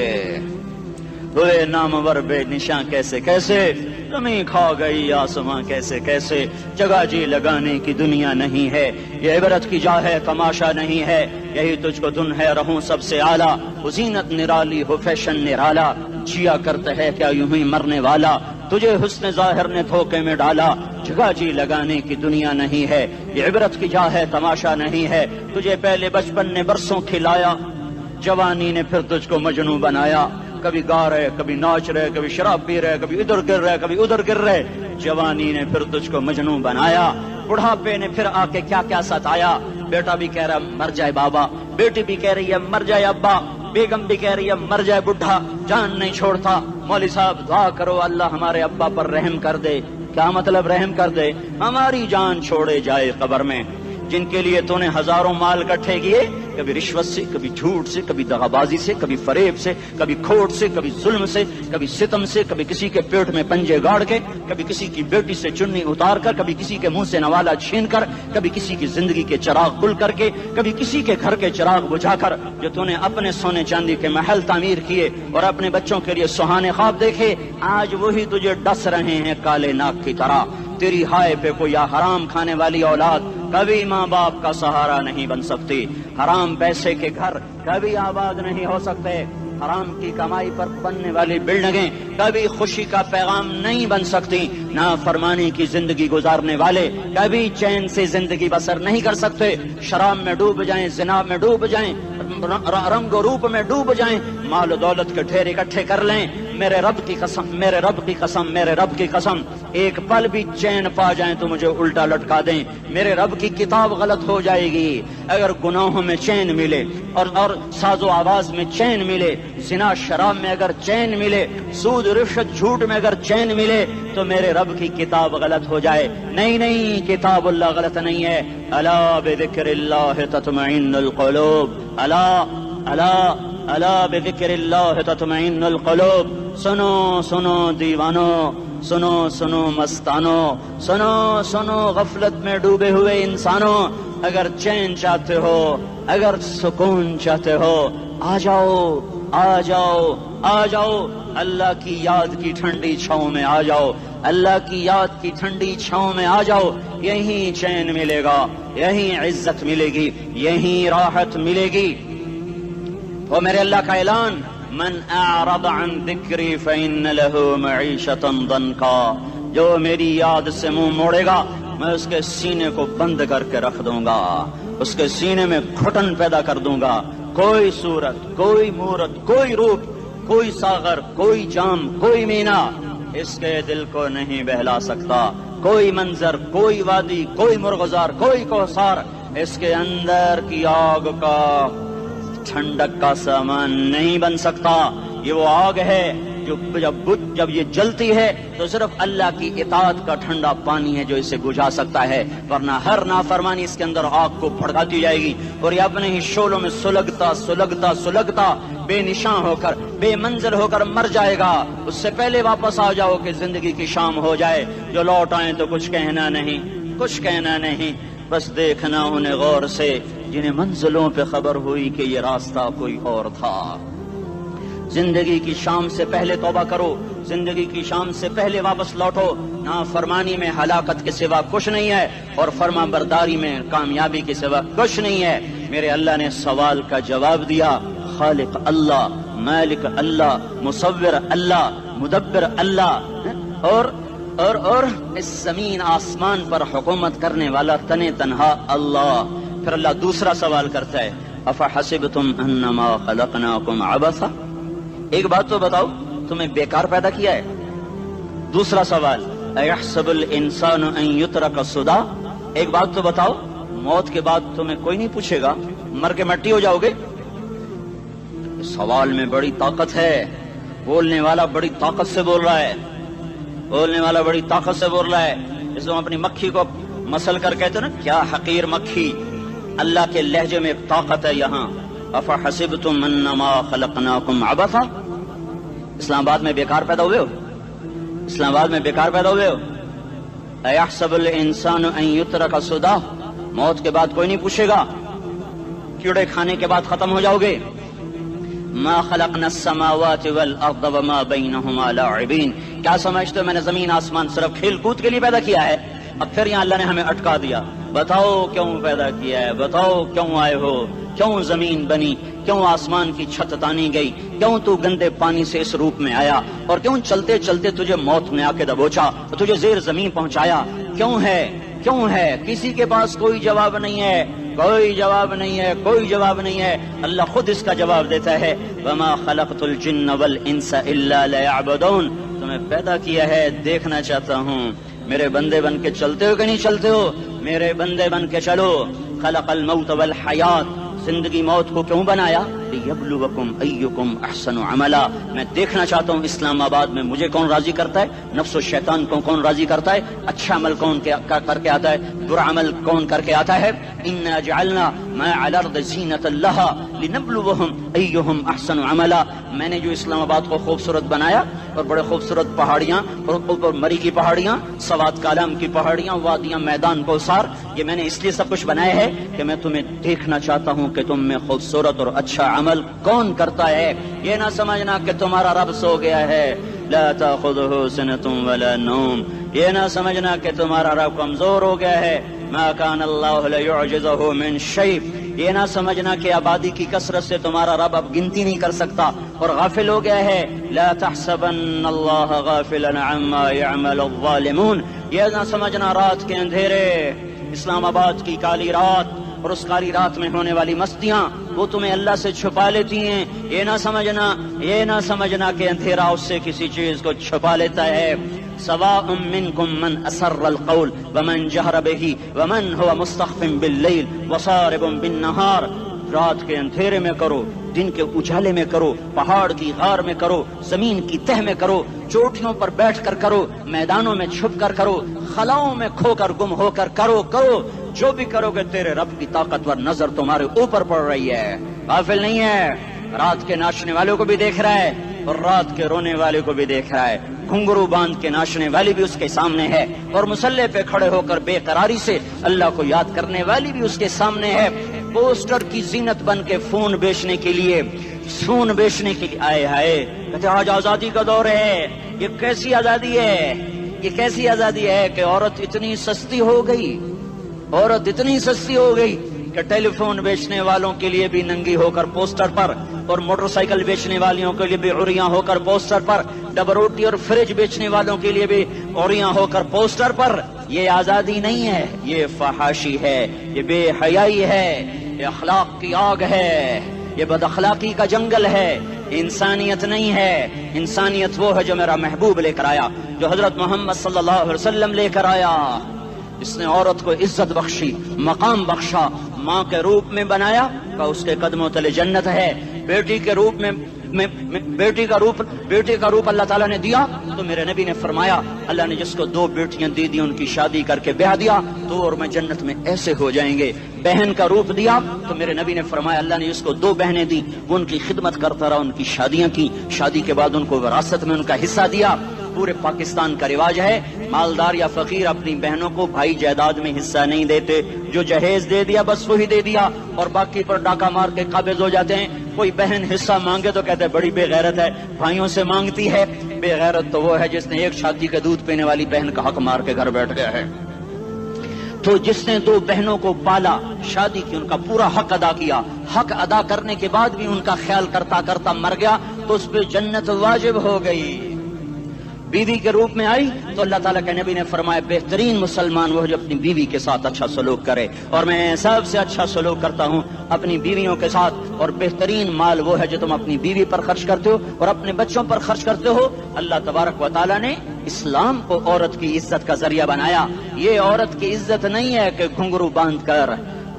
ہوئے نامور بے نشاں کیسے کیسے، زمین کھا گئی آسماں کیسے کیسے، جگہ جی لگانے کی دنیا نہیں ہے، یہ عبرت کی جا ہے تماشا نہیں ہے، یہی تجھ کو دن ہے رہوں سب سے اعلیٰ، ہو زینت نرالی ہو فیشن نرالا، جیا کرتا ہے کیا یوں ہی مرنے والا، تجھے حسن ظاہر نے دھوکے میں ڈالا، جگہ جی لگانے کی دنیا نہیں ہے، یہ عبرت کی جا ہے تماشا نہیں ہے، تجھے پہلے بچپن نے برسوں کھلایا، جوانی نے پھر تجھ کو مجنوں بنایا، کبھی گا رہے، کبھی ناچ رہے، کبھی شراب پی رہے، کبھی ادھر گر رہے، کبھی ادھر گر رہے، جوانی نے پھر تجھ کو مجنوں بنایا، بڑھاپے نے پھر آ کے کیا کیا ستایا، بیٹا بھی کہہ رہا مر جائے بابا، بیٹی بھی کہہ رہی ہے مر جائے ابا، بیگم بھی کہہ رہی ہے مر جائے بڈھا، جان نہیں چھوڑتا، مولوی صاحب دعا کرو اللہ ہمارے ابا پر رحم کر دے، کیا مطلب رحم کر دے؟ ہماری جان چھوڑے جائے قبر میں، جن کے لیے تو نے ہزاروں مال اکٹھے کیے کبھی رشوت سے، کبھی جھوٹ سے، کبھی دغابازی سے، کبھی فریب سے، کبھی کھوٹ سے، کبھی ظلم سے، کبھی ستم سے، کبھی کسی کے پیٹ میں پنجے گاڑ کے، کبھی کسی کی بیٹی سے چنی اتار کر، کبھی کسی کے منہ سے نوالا چھین کر، کبھی کسی کی زندگی کے چراغ گل کر کے، کبھی کسی کے گھر کے چراغ بجھا کر، جو تو نے اپنے سونے چاندی کے محل تعمیر کیے اور اپنے بچوں کے لیے سہانے خواب دیکھے، آج وہی تجھے ڈس رہے ہیں کالے ناک کی طرح۔ تیری ہائے پہ کوئی حرام کھانے والی اولاد کبھی ماں باپ کا سہارا نہیں بن سکتی، حرام پیسے کے گھر کبھی آباد نہیں ہو سکتے، حرام کی کمائی پر بننے والی بلڈنگیں کبھی خوشی کا پیغام نہیں بن سکتی، نافرمانی کی زندگی گزارنے والے کبھی چین سے زندگی بسر نہیں کر سکتے، شراب میں ڈوب جائیں، زنا میں ڈوب جائیں، رنگ و روپ میں ڈوب جائیں، مال و دولت کے ڈھیر اکٹھے کر لیں، میرے رب کی قسم، میرے رب کی قسم، میرے رب کی قسم، ایک پل بھی چین پا جائیں تو مجھے الٹا لٹکا دیں، میرے رب کی کتاب غلط ہو جائے گی۔ اگر گناہوں میں چین ملے اور ساز و آواز میں چین ملے، زنا شراب میں اگر چین ملے، سود رشوت جھوٹ میں اگر چین ملے، تو میرے رب کی کتاب غلط ہو جائے۔ نہیں نہیں، کتاب اللہ غلط نہیں ہے۔ الا بذکر اللہ تطمئن القلوب، الا الا الا بذکر اللہ تطمئن القلوب۔ سنو سنو دیوانو، سنو سنو مستانو، سنو سنو غفلت میں ڈوبے ہوئے انسانوں، اگر چین چاہتے ہو، اگر سکون چاہتے ہو، آ جاؤ آ جاؤ آ جاؤ، اللہ کی یاد کی ٹھنڈی چھاؤں میں آ جاؤ، اللہ کی یاد کی ٹھنڈی چھاؤں میں آ جاؤ، یہیں چین ملے گا، یہیں عزت ملے گی، یہیں راحت ملے گی۔ وہ میرے اللہ کا اعلان، من اعرض عن ذکری فإن له معیشۃ ضنکا، جو میری یاد سے منہ موڑے گا میں اس کے سینے کو بند کر کے رکھ دوں گا، اس کے سینے میں گھٹن پیدا کر دوں گا، کوئی صورت، کوئی مورت، کوئی روپ، کوئی ساغر، کوئی جام، کوئی مینا اس کے دل کو نہیں بہلا سکتا، کوئی منظر، کوئی وادی، کوئی مرغزار، کوئی کوثر اس کے اندر کی آگ کا ٹھنڈک کا سامان نہیں بن سکتا۔ یہ وہ آگ ہے جو جب یہ جلتی ہے تو صرف اللہ کی اطاعت کا ٹھنڈا پانی ہے جو اسے بجھا سکتا ہے، ورنہ ہر نافرمانی اس کے اندر آگ کو بھڑکاتی جائے گی اور یہ اپنے ہی شعلوں میں سلگتا سلگتا سلگتا بے نشان ہو کر، بے منزل ہو کر مر جائے گا۔ اس سے پہلے واپس آ جاؤ کہ زندگی کی شام ہو جائے، جو لوٹ آئیں تو کچھ کہنا نہیں، کچھ کہنا نہیں، بس دیکھنا انہیں غور سے جنہیں منزلوں پہ خبر ہوئی کہ یہ راستہ کوئی اور تھا۔ زندگی کی شام سے پہلے توبہ کرو، زندگی کی شام سے پہلے واپس لوٹو، نافرمانی میں ہلاکت کے سوا کچھ نہیں ہے اور فرما برداری میں کامیابی کے سوا کچھ نہیں ہے۔ میرے اللہ نے سوال کا جواب دیا، خالق اللہ، مالک اللہ، مصور اللہ، مدبر اللہ، اور اس زمین آسمان پر حکومت کرنے والا تنے تنہا اللہ۔ پھر اللہ دوسرا سوال کرتا ہے، افحسبتم انما خلقناکم عبثا، ایک بات تو بتاؤ، تمہیں بیکار پیدا کیا ہے؟ دوسرا سوال، ایحسب الانسان ان یترک سدی، ایک بات تو بتاؤ، موت کے بعد تمہیں کوئی نہیں پوچھے گا، مر کے مٹی ہو جاؤ گے؟ سوال میں بڑی طاقت ہے، بولنے والا بڑی طاقت سے بول رہا ہے، بولنے والا بڑی طاقت سے بول رہا ہے۔ اس کو اپنی مکھی کو مسل کر کہتے نا، کیا حقیر مکھی، اللہ کے لہجے میں ایک طاقت ہے یہاں۔ افحسبتم انما خلقناکم عبثا، اسلام آباد میں بیکار پیدا ہوئے ہو؟ اسلام آباد میں بیکار پیدا ہوئے ہو؟ ایحسب الانسان ان یترک سدی، موت کے بعد کوئی نہیں پوچھے گا، کیڑے کھانے کے بعد ختم ہو جاؤ گے۔ ما خلقنا السماوات والارض وما بینہما لاعبین، کیا سمجھتے ہو میں نے زمین آسمان صرف کھیل کود کے لیے پیدا کیا ہے؟ اب پھر یہاں اللہ نے ہمیں اٹکا دیا، بتاؤ کیوں پیدا کیا ہے، بتاؤ کیوں آئے ہو، کیوں زمین بنی، کیوں آسمان کی چھت تانی گئی، کیوں تو گندے پانی سے اس روپ میں آیا، اور کیوں چلتے چلتے تجھے موت نے آ کے دبوچا اور تجھے زیر زمین پہنچایا، کیوں ہے، کیوں ہے؟ کسی کے پاس کوئی جواب نہیں ہے، کوئی جواب نہیں ہے، کوئی جواب نہیں ہے، اللہ خود اس کا جواب دیتا ہے، وما خلقت الجن والانس الا لیعبدون، تمہیں پیدا کیا ہے دیکھنا چاہتا ہوں، میرے بندے بن کے چلتے ہو کہ نہیں چلتے ہو؟ میرے بندے بن کے چلو۔ خلق الموت والحیات، زندگی موت کو کیوں بنایا؟ لیبلوکم ایکم احسن عملا، میں دیکھنا چاہتا ہوں اسلام آباد میں مجھے کون راضی کرتا ہے، نفس و شیطان کو کون راضی کرتا ہے، اچھا عمل کون کر کے آتا ہے، برا عمل کون کر کے آتا ہے۔ انا جعلنا ما علی الارض زینۃ لها لنبلوهم ایہم احسن عملا. میں نے جو اسلام آباد کو خوبصورت بنایا اور بڑے خوبصورت پہاڑیاں اور اوپر مری کی پہاڑیاں، سوات کالام کی پہاڑیاں، وادیاں، میدان کوثر، یہ میں نے اس لیے سب کچھ بنایا ہے کہ میں تمہیں دیکھنا چاہتا ہوں کہ تم میں خوبصورت اور اچھا عمل کون کرتا ہے. یہ نہ سمجھنا کہ تمہارا رب سو گیا ہے، لا تأخذه سنة ولا نوم. یہ نہ سمجھنا کہ تمہارا رب کمزور ہو گیا ہے، ما کان اللہ لیعجزہ من شیء. یہ نہ سمجھنا کہ آبادی کی کثرت سے تمہارا رب اب گنتی نہیں کر سکتا اور غافل ہو گیا ہے. لا تحسبن اللہ غافلا عما يعمل الظالمون. یہ نہ سمجھنا رات کے اندھیرے، اسلام آباد کی کالی رات اور اس کالی رات میں ہونے والی مستیاں وہ تمہیں اللہ سے چھپا لیتی ہیں. یہ نہ سمجھنا کہ اندھیرا اس سے کسی چیز کو چھپا لیتا ہے. سواء منکم من اسر القول ومن جہر به ومن هو مستخف باللیل وصارب بالنہار. رات کے اندھیرے میں کرو، دن کے اجالے میں کرو، پہاڑ کی غار میں کرو، زمین کی تہ میں کرو، چوٹیوں پر بیٹھ کر کرو، میدانوں میں چھپ کر کرو، خلاؤں میں کھو کر گم ہو کر کرو. جو بھی کرو گے تیرے رب کی طاقتور نظر تمہارے اوپر پڑ رہی ہے، غافل نہیں ہے. رات کے ناچنے والوں کو بھی دیکھ رہا ہے اور رات کے رونے والے کو بھی دیکھ رہا ہے. گھنگرو باندھ کے ناچنے والی بھی اس کے سامنے ہے اور مسلح پہ کھڑے ہو کر بے قراری سے اللہ کو یاد کرنے والی بھی اس کے سامنے ہے. پوسٹر کی زینت بن کے فون بیچنے کے لیے آئے ہائے کہتے آج آزادی کا دور ہے. یہ کیسی آزادی ہے کہ عورت اتنی سستی ہو گئی کہ ٹیلی فون بیچنے والوں کے لیے بھی ننگی ہو کر پوسٹر پر اور موٹر سائیکل بیچنے والوں کے لیے بھی عریاں ہو کر پوسٹر پر، ڈبل روٹی اور فریج بیچنے والوں کے لیے بھی عریاں ہو کر پوسٹر پر. یہ آزادی نہیں ہے، یہ فحاشی ہے، یہ بے حیائی ہے، یہ اخلاق کی آگ ہے، یہ بد اخلاقی کا جنگل ہے. انسانیت نہیں ہے. انسانیت وہ ہے جو میرا محبوب لے کر آیا، جو حضرت محمد صلی اللہ علیہ وسلم لے کر آیا. اس نے عورت کو عزت بخشی، مقام بخشا، ماں کے روپ میں بنایا کہ اس کے قدموں تلے جنت ہے. بیٹی کے روپ میں بیٹی کا روپ اللہ تعالیٰ نے دیا تو میرے نبی نے فرمایا اللہ نے جس کو 2 بیٹیاں دی ان کی شادی کر کے بیاہ دیا تو اور میں جنت میں ایسے ہو جائیں گے. بہن کا روپ دیا تو میرے نبی نے فرمایا اللہ نے جس کو 2 بہنیں دی وہ ان کی خدمت کرتا رہا، ان کی شادیاں کی، شادی کے بعد ان کو وراثت میں ان کا حصہ دیا. پورے پاکستان کا رواج ہے مالدار یا فقیر اپنی بہنوں کو بھائی جائیداد میں حصہ نہیں دیتے، جو جہیز دے دیا بس وہی دے دیا اور باقی پر ڈاکہ مار کے قابض ہو جاتے ہیں. کوئی بہن حصہ مانگے تو کہتے ہیں بڑی بے غیرت ہے، بھائیوں سے مانگتی ہے. بے غیرت تو وہ ہے جس نے ایک شادی کے دودھ پینے والی بہن کا حق مار کے گھر بیٹھ گیا ہے. تو جس نے 2 بہنوں کو پالا، شادی کی، ان کا پورا حق ادا کیا، حق ادا کرنے کے بعد بھی ان کا خیال کرتا کرتا مر گیا تو اس پہ جنت واجب ہو گئی. بیوی کے روپ میں آئی تو اللہ تعالیٰ کے نبی نے فرمایا بہترین مسلمان وہ جو اپنی بیوی کے ساتھ اچھا سلوک کرے، اور میں سب سے اچھا سلوک کرتا ہوں اپنی بیویوں کے ساتھ. اور بہترین مال وہ ہے جو تم اپنی بیوی پر خرچ کرتے ہو اور اپنے بچوں پر خرچ کرتے ہو. اللہ تبارک و تعالیٰ نے اسلام کو عورت کی عزت کا ذریعہ بنایا. یہ عورت کی عزت نہیں ہے کہ گھنگرو باندھ کر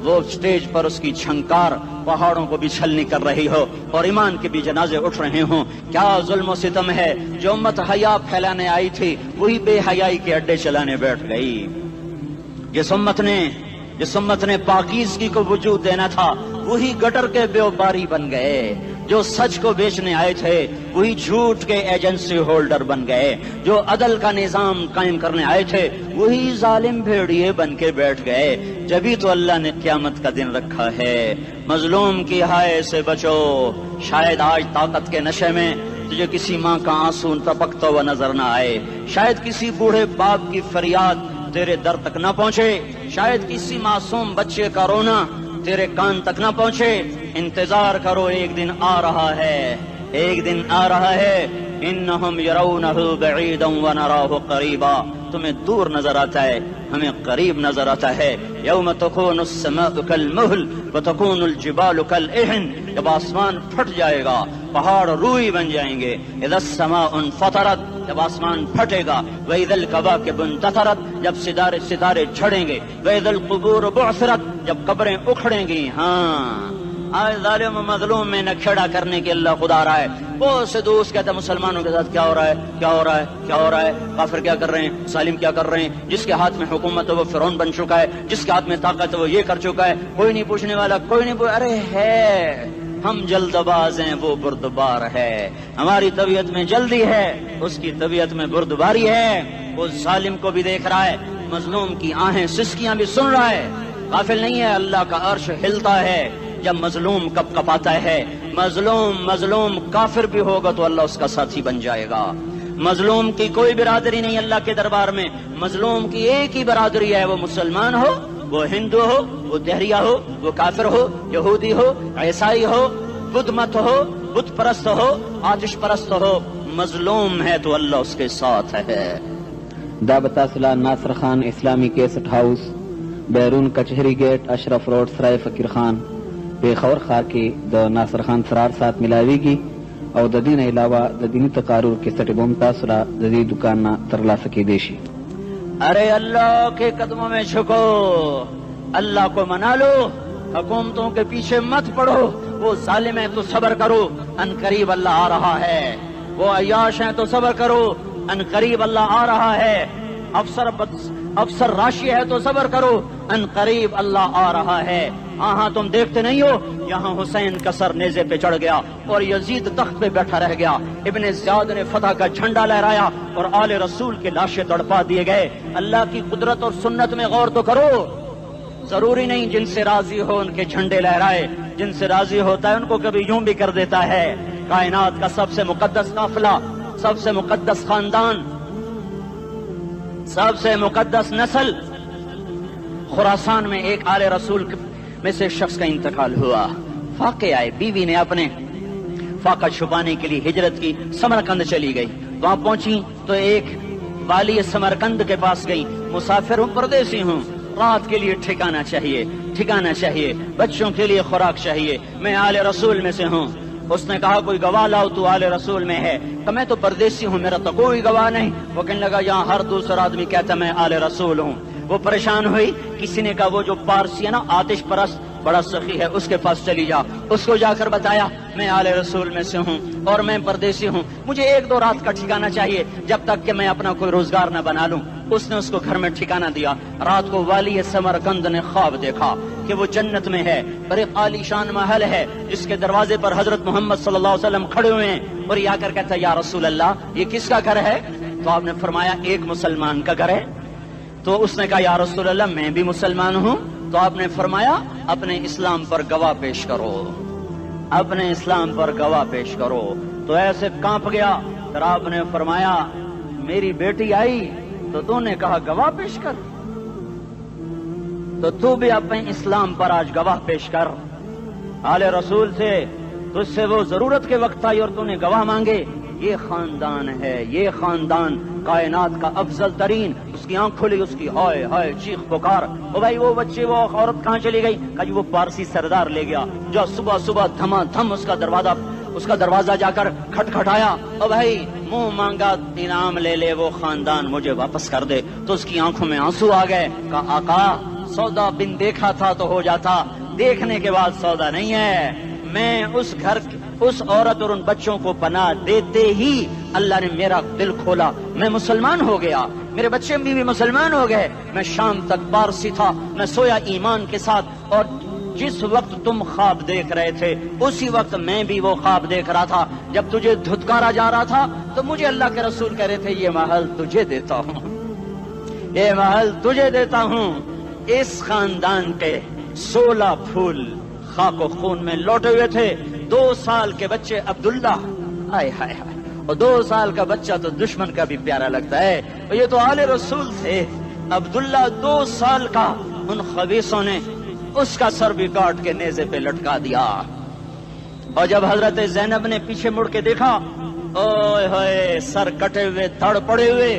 وہ اسٹیج پر اس کی چھنکار پہاڑوں کو بھی چھلنی کر رہی ہو اور ایمان کے بھی جنازے اٹھ رہے ہوں. کیا ظلم و ستم ہے. جو امت حیا پھیلانے آئی تھی وہی بے حیائی کے اڈے چلانے بیٹھ گئی. جس امت نے پاکیزگی کو وجود دینا تھا وہی گٹر کے بیوباری بن گئے. جو سچ کو بیچنے آئے تھے وہی جھوٹ کے ایجنسی ہولڈر بن گئے. جو عدل کا نظام قائم کرنے آئے تھے وہی ظالم بھیڑیے بن کے بیٹھ گئے. جبھی تو اللہ نے قیامت کا دن رکھا ہے. مظلوم کی ہائے سے بچو. شاید آج طاقت کے نشے میں تجھے کسی ماں کا آنسو ٹپکتا ہوا نظر نہ آئے، شاید کسی بوڑھے باپ کی فریاد تیرے در تک نہ پہنچے، شاید کسی معصوم بچے کا رونا تیرے کان تک نہ پہنچے. انتظار کرو، ایک دن آ رہا ہے، ایک دن آ رہا ہے. انہم یرونہ بعیدا ونراہ قریبا. تمہیں دور نظر آتا ہے، ہمیں قریب نظر آتا ہے. یوم تکون السماء کالمہل وتکون الجبال کالعہن. جب آسمان پھٹ جائے گا پہاڑ روئی بن جائیں گے. اذا السماء انفطرت. جب آسمان پھٹے گا. واذا الکواکب انتثرت. جب ستارے جھڑیں گے. واذا القبور بعثرت. جب قبریں اکھڑیں گی. ہاں آج ظالم و مظلوم میں نہ کھڑا کرنے کے اللہ خدا رہا ہے. بہت سے دوست کہتے ہیں مسلمانوں کے ساتھ کیا ہو رہا ہے، کیا ہو رہا ہے، کیا ہو رہا ہے، کافر کیا کر رہے ہیں، ظالم کیا کر رہے ہیں، جس کے ہاتھ میں حکومت ہے وہ فرعون بن چکا ہے، جس کے ہاتھ میں طاقت ہے وہ یہ کر چکا ہے، کوئی نہیں پوچھنے والا، کوئی نہیں ارے ہے، ہم جلد باز ہیں وہ بردبار ہے، ہماری طبیعت میں جلدی ہے، اس کی طبیعت میں بردباری ہے، وہ ظالم کو بھی دیکھ رہا ہے، مظلوم کی آہیں سسکیاں بھی سن رہا ہے، غافل نہیں ہے، اللہ کا عرش ہلتا ہے جب مظلوم کپ کپاتا ہے، مظلوم کافر بھی ہوگا تو اللہ اس کا ساتھی بن جائے گا، مظلوم کی کوئی برادری نہیں اللہ کے دربار میں، مظلوم کی ایک ہی برادری ہے، وہ مسلمان ہو، وہ ہندو ہو، وہ دہریہ ہو، وہ کافر ہو، یہودی ہو، عیسائی ہو، بدھ مت ہو، بت پرست ہو، آتش پرست ہو، مظلوم ہے تو اللہ اس کے ساتھ ہے۔ دعوت صلاح ناصر خان اسلامی کیسٹ ہاؤس، بیرون کچہری گیٹ، اشرف روڈ، سرائے فقیر خان، پیښور ښار کې د ناصر خان سرار سات ملاویږي او د دین علاوه د دینی تقارر کیسټ بم تاسو را د دې دکان نه ترلاسه کېدی شي۔ ارے اللہ کے قدموں میں جھکو، اللہ کو منا لو، حکومتوں کے پیچھے مت پڑو، وہ ظالم ہیں تو صبر کرو، ان قریب اللہ آ رہا ہے، وہ عیاش ہیں تو صبر کرو، ان قریب اللہ آ رہا ہے، افسر راشی ہے تو صبر کرو، ان قریب اللہ آ رہا ہے۔ ہاں تم دیکھتے نہیں ہو، یہاں حسین کا سر نیزے پہ چڑھ گیا اور یزید تخت پہ بیٹھا رہ گیا، ابن زیاد نے فتح کا جھنڈا لہرایا اور آل رسول کے لاشیں تڑپا دیے گئے۔ اللہ کی قدرت اور سنت میں غور تو کرو، ضروری نہیں جن سے راضی ہو ان کے جھنڈے لہرائے، جن سے راضی ہوتا ہے ان کو کبھی یوں بھی کر دیتا ہے۔ کائنات کا سب سے مقدس قافلہ، سب سے مقدس خاندان، سب سے مقدس نسل، خراسان میں ایک آل رسول میں سے شخص کا انتقال ہوا، فاقے آئے، بیوی نے اپنے فاقہ چھپانے کے لیے ہجرت کی، سمرقند چلی گئی، وہاں پہنچی تو ایک والی سمرقند کے پاس گئی، مسافر ہوں، پردیسی ہوں، رات کے لیے ٹھکانہ چاہیے، بچوں کے لیے خوراک چاہیے، میں آل رسول میں سے ہوں۔ اس نے کہا کوئی گواہ لاؤ، تو آل رسول میں ہے؟ کہ میں تو پردیسی ہوں، میرا تو کوئی گواہ نہیں۔ وہ کہنے لگا یہاں ہر دوسرا آدمی کہتا میں آل رسول ہوں۔ وہ پریشان ہوئی، کسی نے کہا وہ جو پارسی ہے نا آتش پرست بڑا سخی ہے، اس کے پاس چلی جا۔ اس کو جا کر بتایا میں آل رسول میں سے ہوں اور میں پردیسی ہوں، مجھے 1-2 رات کا ٹھکانہ چاہیے جب تک کہ میں اپنا کوئی روزگار نہ بنا لوں۔ اس نے اس کو گھر میں ٹھکانہ دیا۔ رات کو والی سمرقند نے خواب دیکھا کہ وہ جنت میں ہے، بڑے عالی شان محل ہے جس کے دروازے پر حضرت محمد صلی اللہ علیہ وسلم کھڑے ہوئے ہیں، اور یہ آ کر کہتا ہے یا رسول اللہ یہ کس کا گھر ہے؟ تو آپ نے فرمایا ایک مسلمان کا گھر ہے۔ تو اس نے کہا یا رسول اللہ میں بھی مسلمان ہوں۔ تو آپ نے فرمایا اپنے اسلام پر گواہ پیش کرو، اپنے اسلام پر گواہ پیش کرو۔ تو ایسے کانپ گیا، پھر آپ نے فرمایا میری بیٹی آئی تو تو نے کہا گواہ پیش کر، تو بھی اپنے اسلام پر آج گواہ پیش کر۔ آل رسول سے تجھ سے وہ ضرورت کے وقت آئی اور تو نے گواہ مانگے۔ یہ خاندان ہے، یہ خاندان کائنات کا افضل ترین۔ اس کی آنکھ کھلی، اس کی ہائے ہائے چیخ پکار، او بھائی وہ بچے وہ عورت کہاں چلی گئی؟ کہا وہ پارسی سردار لے گیا، جو صبح صبح دھما دھم اس کا دروازہ جا کر کھٹکھٹایا، او بھائی منہ مانگا انعام لے لے، وہ خاندان مجھے واپس کر دے۔ تو اس کی آنکھوں میں آنسو آ گئے۔ کہا آقا سودا بن دیکھا تھا تو ہو جاتا، دیکھنے کے بعد سودا نہیں ہے۔ میں اس گھر اس عورت اور ان بچوں کو پناہ دیتے ہی اللہ نے میرا دل کھولا، میں مسلمان ہو گیا، میرے بچے بھی مسلمان ہو گئے۔ میں شام تک پارسی تھا، میں سویا ایمان کے ساتھ، اور جس وقت تم خواب دیکھ رہے تھے اسی وقت میں بھی وہ خواب دیکھ رہا تھا۔ جب تجھے دھتکارا جا رہا تھا تو مجھے اللہ کے رسول کہہ رہے تھے یہ محل تجھے دیتا ہوں، یہ محل تجھے دیتا ہوں۔ اس خاندان کے 16 پھول خاک و خون میں لوٹے ہوئے تھے۔ 2 سال کے بچے عبداللہ، ہائے ہائے ہائے، اور 2 سال کا بچہ تو دشمن کا بھی پیارا لگتا ہے، اور یہ تو آل رسول تھے۔ عبداللہ 2 سال کا، ان خبیثوں نے اس کا سر بھی کاٹ کے نیزے پہ لٹکا دیا۔ اور جب حضرت زینب نے پیچھے مڑ کے دیکھا، اوئے ہوئے سر کٹے ہوئے، دھڑ پڑے ہوئے،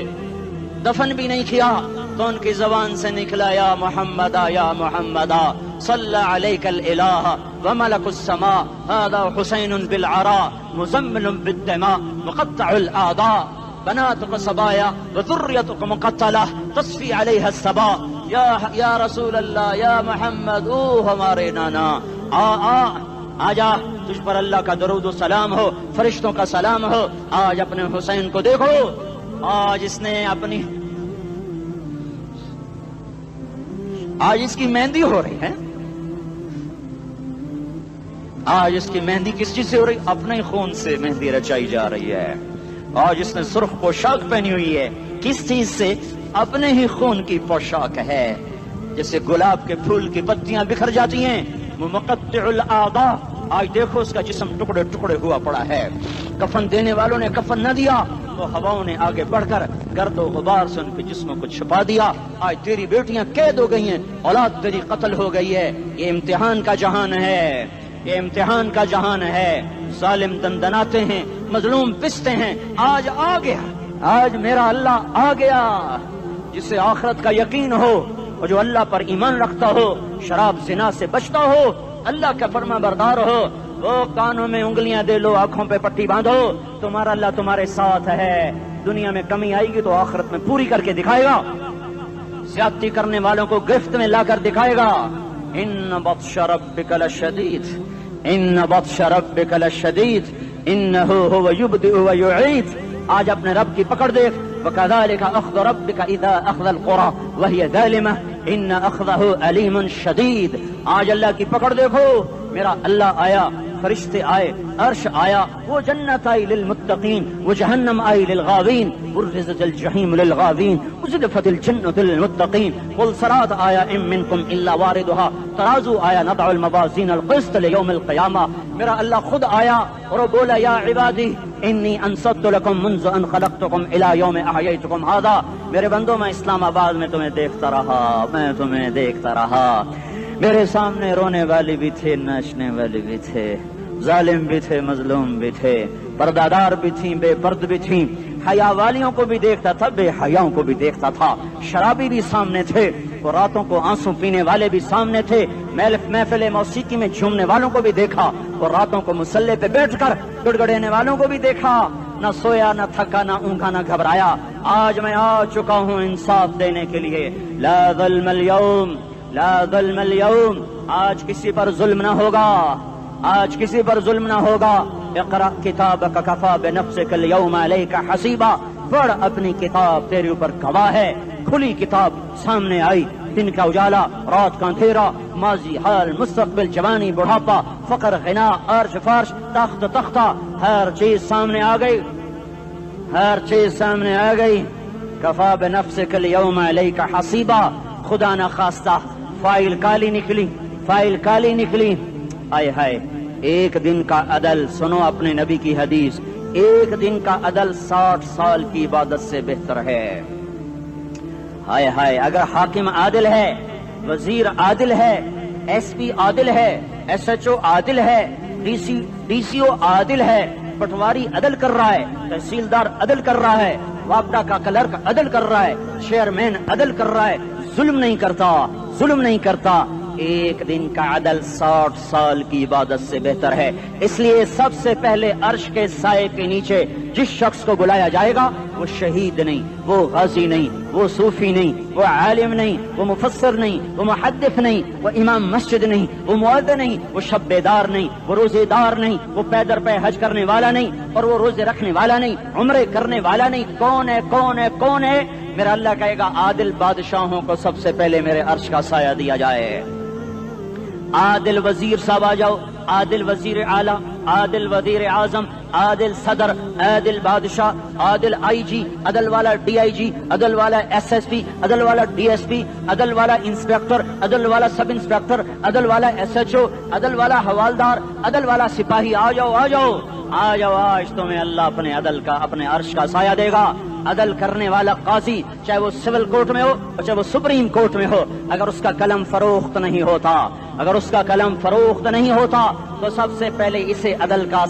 دفن بھی نہیں کیا، تو ان کی زبان سے نکلا یا محمدہ یا محمدہ صلی علیک الالہ وملک السماء هذا حسین بالعراء مزمل بالدماء مقطع الاعضاء بناتك صبايا وذريتك مقتلة تصفي عليها الصبا۔ یا رسول اللہ، یا محمد، او ہمارے نانا، آجا تجھ پر اللہ کا درود و سلام ہو، فرشتوں کا سلام ہو۔ آج اپنے حسین کو دیکھو، آج اس نے اپنی آج اس کی مہندی ہو رہی ہے، آج اس کی مہندی کس چیز سے ہو رہی؟ اپنے خون سے مہندی رچائی جا رہی ہے۔ آج اس نے سرخ پوشاک پہنی ہوئی ہے، کس چیز سے؟ اپنے ہی خون کی پوشاک ہے۔ جیسے گلاب کے پھول کی پتیاں بکھر جاتی ہیں، مقطع الاعضاء، آج دیکھو اس کا جسم ٹکڑے ٹکڑے ہوا پڑا ہے۔ کفن دینے والوں نے کفن نہ دیا تو ہواؤں نے آگے بڑھ کر گرد و غبار سے ان کے جسموں کو چھپا دیا۔ آج تیری بیٹیاں قید ہو گئی ہیں، اولاد تیری قتل ہو گئی ہے۔ یہ امتحان کا جہان ہے، یہ امتحان کا جہان ہے۔ ظالم دندناتے ہیں، مظلوم پستے ہیں۔ آج آ گیا، آج میرا اللہ آ گیا۔ جسے آخرت کا یقین ہو اور جو اللہ پر ایمان رکھتا ہو، شراب زنا سے بچتا ہو، اللہ کا فرما بردار ہو، وہ کانوں میں انگلیاں دے لو، آنکھوں پہ پٹی باندھو، تمہارا اللہ تمہارے ساتھ ہے۔ دنیا میں کمی آئے گی تو آخرت میں پوری کر کے دکھائے گا۔ زیادتی کرنے والوں کو گرفت میں لا کر دکھائے گا۔ ان بطش ربک لشدید، ان بطش ربک لشدید انہ هو یبدئ ویعید۔ آج اپنے رب کی پکڑ دیکھ، وَكَذَلِكَ أَخْذُ رَبِّكَ إِذَا أَخْذَ الْقُرَى وَهِيَ ظَالِمَةٌ إِنَّ أَخْذَهُ أَلِيمٌ شَدِيدٌ۔ آج اللہ کی پکڑ دیکھو، میرا اللہ آیا، فرشتے آئے، عرش آیا، وہ جنت آئی للمتقین، وہ جہنم آئی للغاوین، برزت الجحیم للغاوین، وزلفت الجنت للمتقین، والصراط آیا ان منکم الا واردها، ترازو آیا، نضع الموازین القسط لیوم القیامہ۔ میرا اللہ خود آیا اور وہ بولا یا عبادی انی انصت لکم منذ ان خلقتکم الی یوم احییتکم ھذا۔ میرے بندوں، میں اسلام آباد میں تمہیں دیکھتا رہا، میں تمہیں دیکھتا رہا۔ میرے سامنے رونے والے بھی تھے، ناچنے والے بھی تھے، ظالم بھی تھے، مظلوم بھی تھے، پردادار بھی تھیں، بے پرد بھی تھیں، حیا والیوں کو بھی دیکھتا تھا، بے حیاؤں کو بھی دیکھتا تھا، شرابی بھی سامنے تھے، اور راتوں کو آنسو پینے والے بھی سامنے تھے، محفل موسیقی میں جھومنے والوں کو بھی دیکھا، اور راتوں کو مسلح پہ بیٹھ کر گڑگڑانے والوں کو بھی دیکھا۔ نہ سویا، نہ تھکا، نہ اونگا، نہ گھبرایا۔ آج میں آ چکا ہوں انصاف دینے کے لیے۔ لا ظلم اليوم، لا ظلم اليوم، آج کسی پر ظلم نہ ہوگا، آج کسی پر ظلم نہ ہوگا۔ اقرأ کتابک کفی بنفسک اليوم علیک حسیبا، پڑھ اپنی کتاب، تیرے اوپر گواہ ہے۔ کھلی کتاب سامنے آئی، دن کا اجالا، رات کا اندھیرا، ماضی، حال، مستقبل، جوانی، بڑھاپا، فقر، غنا، عرش، فرش، تخت، تختہ، ہر چیز سامنے آ گئی، ہر چیز سامنے آ گئی۔ کفی بنفسک اليوم علیک حسیبا، خدا نہ خواستہ فائل کالی نکلی، فائل کالی نکلی۔ آئے ہائے، ایک دن کا عدل، سنو اپنے نبی کی حدیث، ایک دن کا عدل 60 سال کی عبادت سے بہتر ہے۔ ہائے ہائے، اگر حاکم عادل ہے، وزیر عادل ہے، ایس پی عادل ہے، ایس ایچ او عادل ہے، ڈی سی او عادل ہے، پٹواری عدل کر رہا ہے، تحصیلدار عدل کر رہا ہے، وابڈا کا کلرک عدل کر رہا ہے، چیئرمین عدل کر رہا ہے، ظلم نہیں کرتا، ظلم نہیں کرتا، ایک دن کا عدل 60 سال کی عبادت سے بہتر ہے۔ اس لیے سب سے پہلے عرش کے سائے کے نیچے جس شخص کو بلایا جائے گا، وہ شہید نہیں، وہ غازی نہیں، وہ صوفی نہیں، وہ عالم نہیں، وہ مفسر نہیں، وہ محدث نہیں، وہ امام مسجد نہیں، وہ مؤذن نہیں، وہ شب بیدار نہیں، وہ روزے دار نہیں، وہ پیدر پہ حج کرنے والا نہیں، اور وہ روزے رکھنے والا نہیں، عمرے کرنے والا نہیں۔ کون ہے، کون ہے، کون ہے؟ میرا اللہ کہے گا عادل بادشاہوں کو سب سے پہلے میرے عرش کا سایہ دیا جائے۔ عادل وزیر صاحب آ جاؤ، عادل وزیر اعلیٰ، عادل وزیر اعظم، عادل صدر، عادل بادشاہ، عادل آئی جی، عدل والا ڈی آئی جی، عدل والا ایس ایس پی، عدل والا ڈی ایس پی، عدل والا انسپیکٹر، عدل والا سب انسپیکٹر، عدل والا ایس ایچ او، عدل والا حوالدار، عدل والا سپاہی، آ جاؤ آ جاؤ آ جاؤ، آج تمہیں اللہ اپنے عدل کا، اپنے عرش کا سایہ دے گا۔ عدل کرنے والا قاضی، چاہے وہ سول کورٹ میں ہو اور چاہے وہ سپریم کورٹ میں ہو، اگر اس کا قلم فروخت نہیں ہوتا، اگر اس کا قلم فروخت نہیں ہوتا تو سب سے پہلے اسے عدل کا،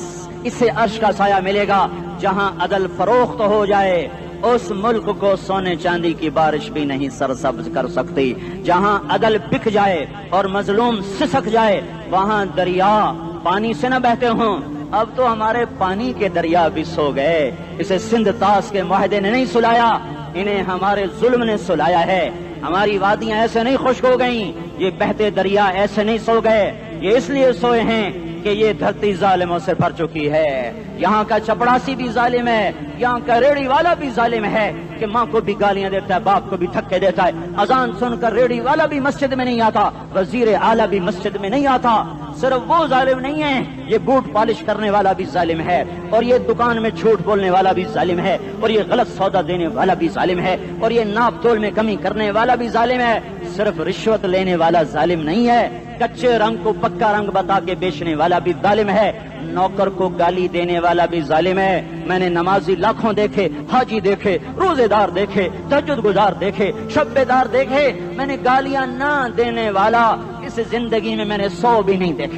اسے عرش کا سایہ ملے گا۔ جہاں عدل فروخت ہو جائے اس ملک کو سونے چاندی کی بارش بھی نہیں سرسبز کر سکتی۔ جہاں عدل بک جائے اور مظلوم سسک جائے وہاں دریا پانی سے نہ بہتے ہوں۔ اب تو ہمارے پانی کے دریا بھی سو گئے، اسے سندھ طاس کے معاہدے نے نہیں سلایا، انہیں ہمارے ظلم نے سلایا ہے۔ ہماری وادیاں ایسے نہیں خشک ہو گئیں، یہ بہتے دریا ایسے نہیں سو گئے۔ یہ اس لیے سوئے ہیں کہ یہ دھرتی ظالموں سے بھر چکی ہے. یہاں کا چپڑاسی بھی ظالم ہے, یہاں کا ریڑھی والا بھی ظالم ہے کہ ماں کو بھی گالیاں دیتا ہے, باپ کو بھی دھکے دیتا ہے. اذان سن کر ریڑھی والا بھی مسجد میں نہیں آتا, وزیر اعلیٰ بھی مسجد میں نہیں آتا. صرف وہ ظالم نہیں ہے, یہ بوٹ پالش کرنے والا بھی ظالم ہے, اور یہ دکان میں جھوٹ بولنے والا بھی ظالم ہے, اور یہ غلط سودا دینے والا بھی ظالم ہے, اور یہ ناپ تول میں کمی کرنے والا بھی ظالم ہے. صرف رشوت لینے والا ظالم نہیں ہے, کچے رنگ کو پکا رنگ بتا کے بیچنے والا بھی ظالم ہے, نوکر کو گالی دینے والا بھی ظالم ہے. میں نے نمازی لاکھوں دیکھے, حاجی دیکھے, روزے دار دیکھے, تہجد گزار دیکھے, شب بیدار دیکھے, میں نے گالیاں نہ دینے والا اس زندگی میں میں نے 100 بھی نہیں دیکھے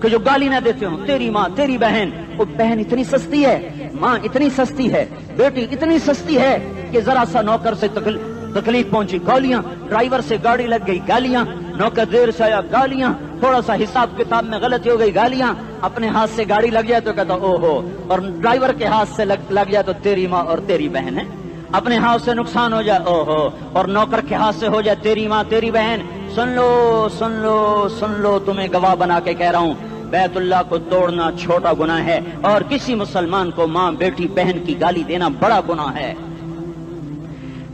کہ جو گالی نہ دیتے ہوں. تیری ماں, تیری بہن, وہ بہن اتنی سستی ہے, ماں اتنی سستی ہے, بیٹی اتنی سستی ہے کہ ذرا سا نوکر سے تکلیف پہنچی گالیاں, ڈرائیور سے گاڑی لگ گئی گالیاں, نوکر دیر سے آیا گالیاں, تھوڑا سا حساب کتاب میں غلطی ہو گئی گالیاں, اپنے ہاتھ سے گاڑی لگ جائے تو کہتا او ہو, اور ڈرائیور کے ہاتھ سے لگ جائے تو تیری ماں اور تیری بہن ہے. اپنے ہاتھ سے نقصان ہو جائے او ہو, اور نوکر کے ہاتھ سے ہو جائے تیری ماں تیری بہن. سن لو سن لو سن لو, تمہیں گواہ بنا کے کہہ رہا ہوں, بیت اللہ کو توڑنا چھوٹا گناہ ہے, اور کسی مسلمان کو ماں بیٹی بہن کی گالی دینا بڑا گناہ ہے.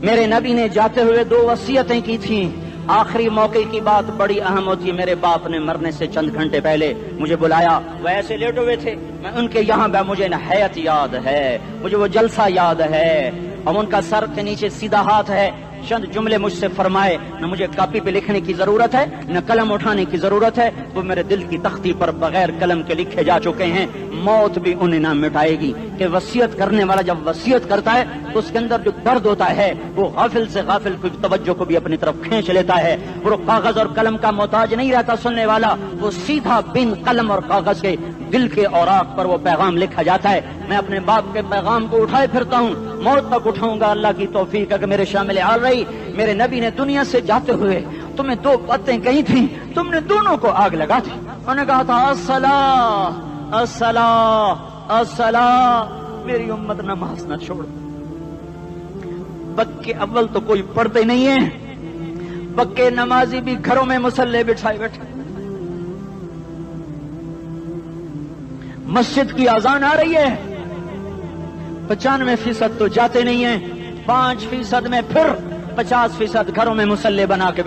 میرے نبی نے جاتے ہوئے 2 وصیتیں کی تھیں. آخری موقع کی بات بڑی اہم ہوتی ہے. میرے باپ نے مرنے سے چند گھنٹے پہلے مجھے بلایا, وہ ایسے لیٹے ہوئے تھے, میں ان کے یہاں مجھے حیات یاد ہے, مجھے وہ جلسہ یاد ہے, اور ان کا سر کے نیچے سیدھا ہاتھ ہے. چند جملے مجھ سے فرمائے, نہ مجھے کاپی پہ لکھنے کی ضرورت ہے نہ قلم اٹھانے کی ضرورت ہے, وہ میرے دل کی تختی پر بغیر قلم کے لکھے جا چکے ہیں. موت بھی انہیں نہ مٹائے گی کہ وصیت کرنے والا جب وصیت کرتا ہے تو اس کے اندر جو درد ہوتا ہے وہ غافل سے غافل کی توجہ کو بھی اپنی طرف کھینچ لیتا ہے. وہ کاغذ اور قلم کا محتاج نہیں رہتا سننے والا, وہ سیدھا بن قلم اور کاغذ کے دل کے اوراق پر وہ پیغام لکھا جاتا ہے. میں اپنے باپ کے پیغام کو اٹھائے پھرتا ہوں, موت تک اٹھاؤں گا, اللہ کی توفیق ہے کہ میرے شامل حال رہی. میرے نبی نے دنیا سے جاتے ہوئے تمہیں 2 باتیں کہی تھیں, تم نے دونوں کو آگ لگا دی. انہوں نے کہا تھا الصلاۃ الصلاۃ الصلاۃ, میری امت نماز نہ چھوڑ. پکے اول تو کوئی پڑھتے نہیں ہے, پکے نمازی بھی گھروں میں مصلے بٹھائے بیٹھے. مسجد کی اذان آ رہی ہے, 95% تو جاتے نہیں ہیں, 5% میں پھر 50% گھروں میں مصلے بنا کے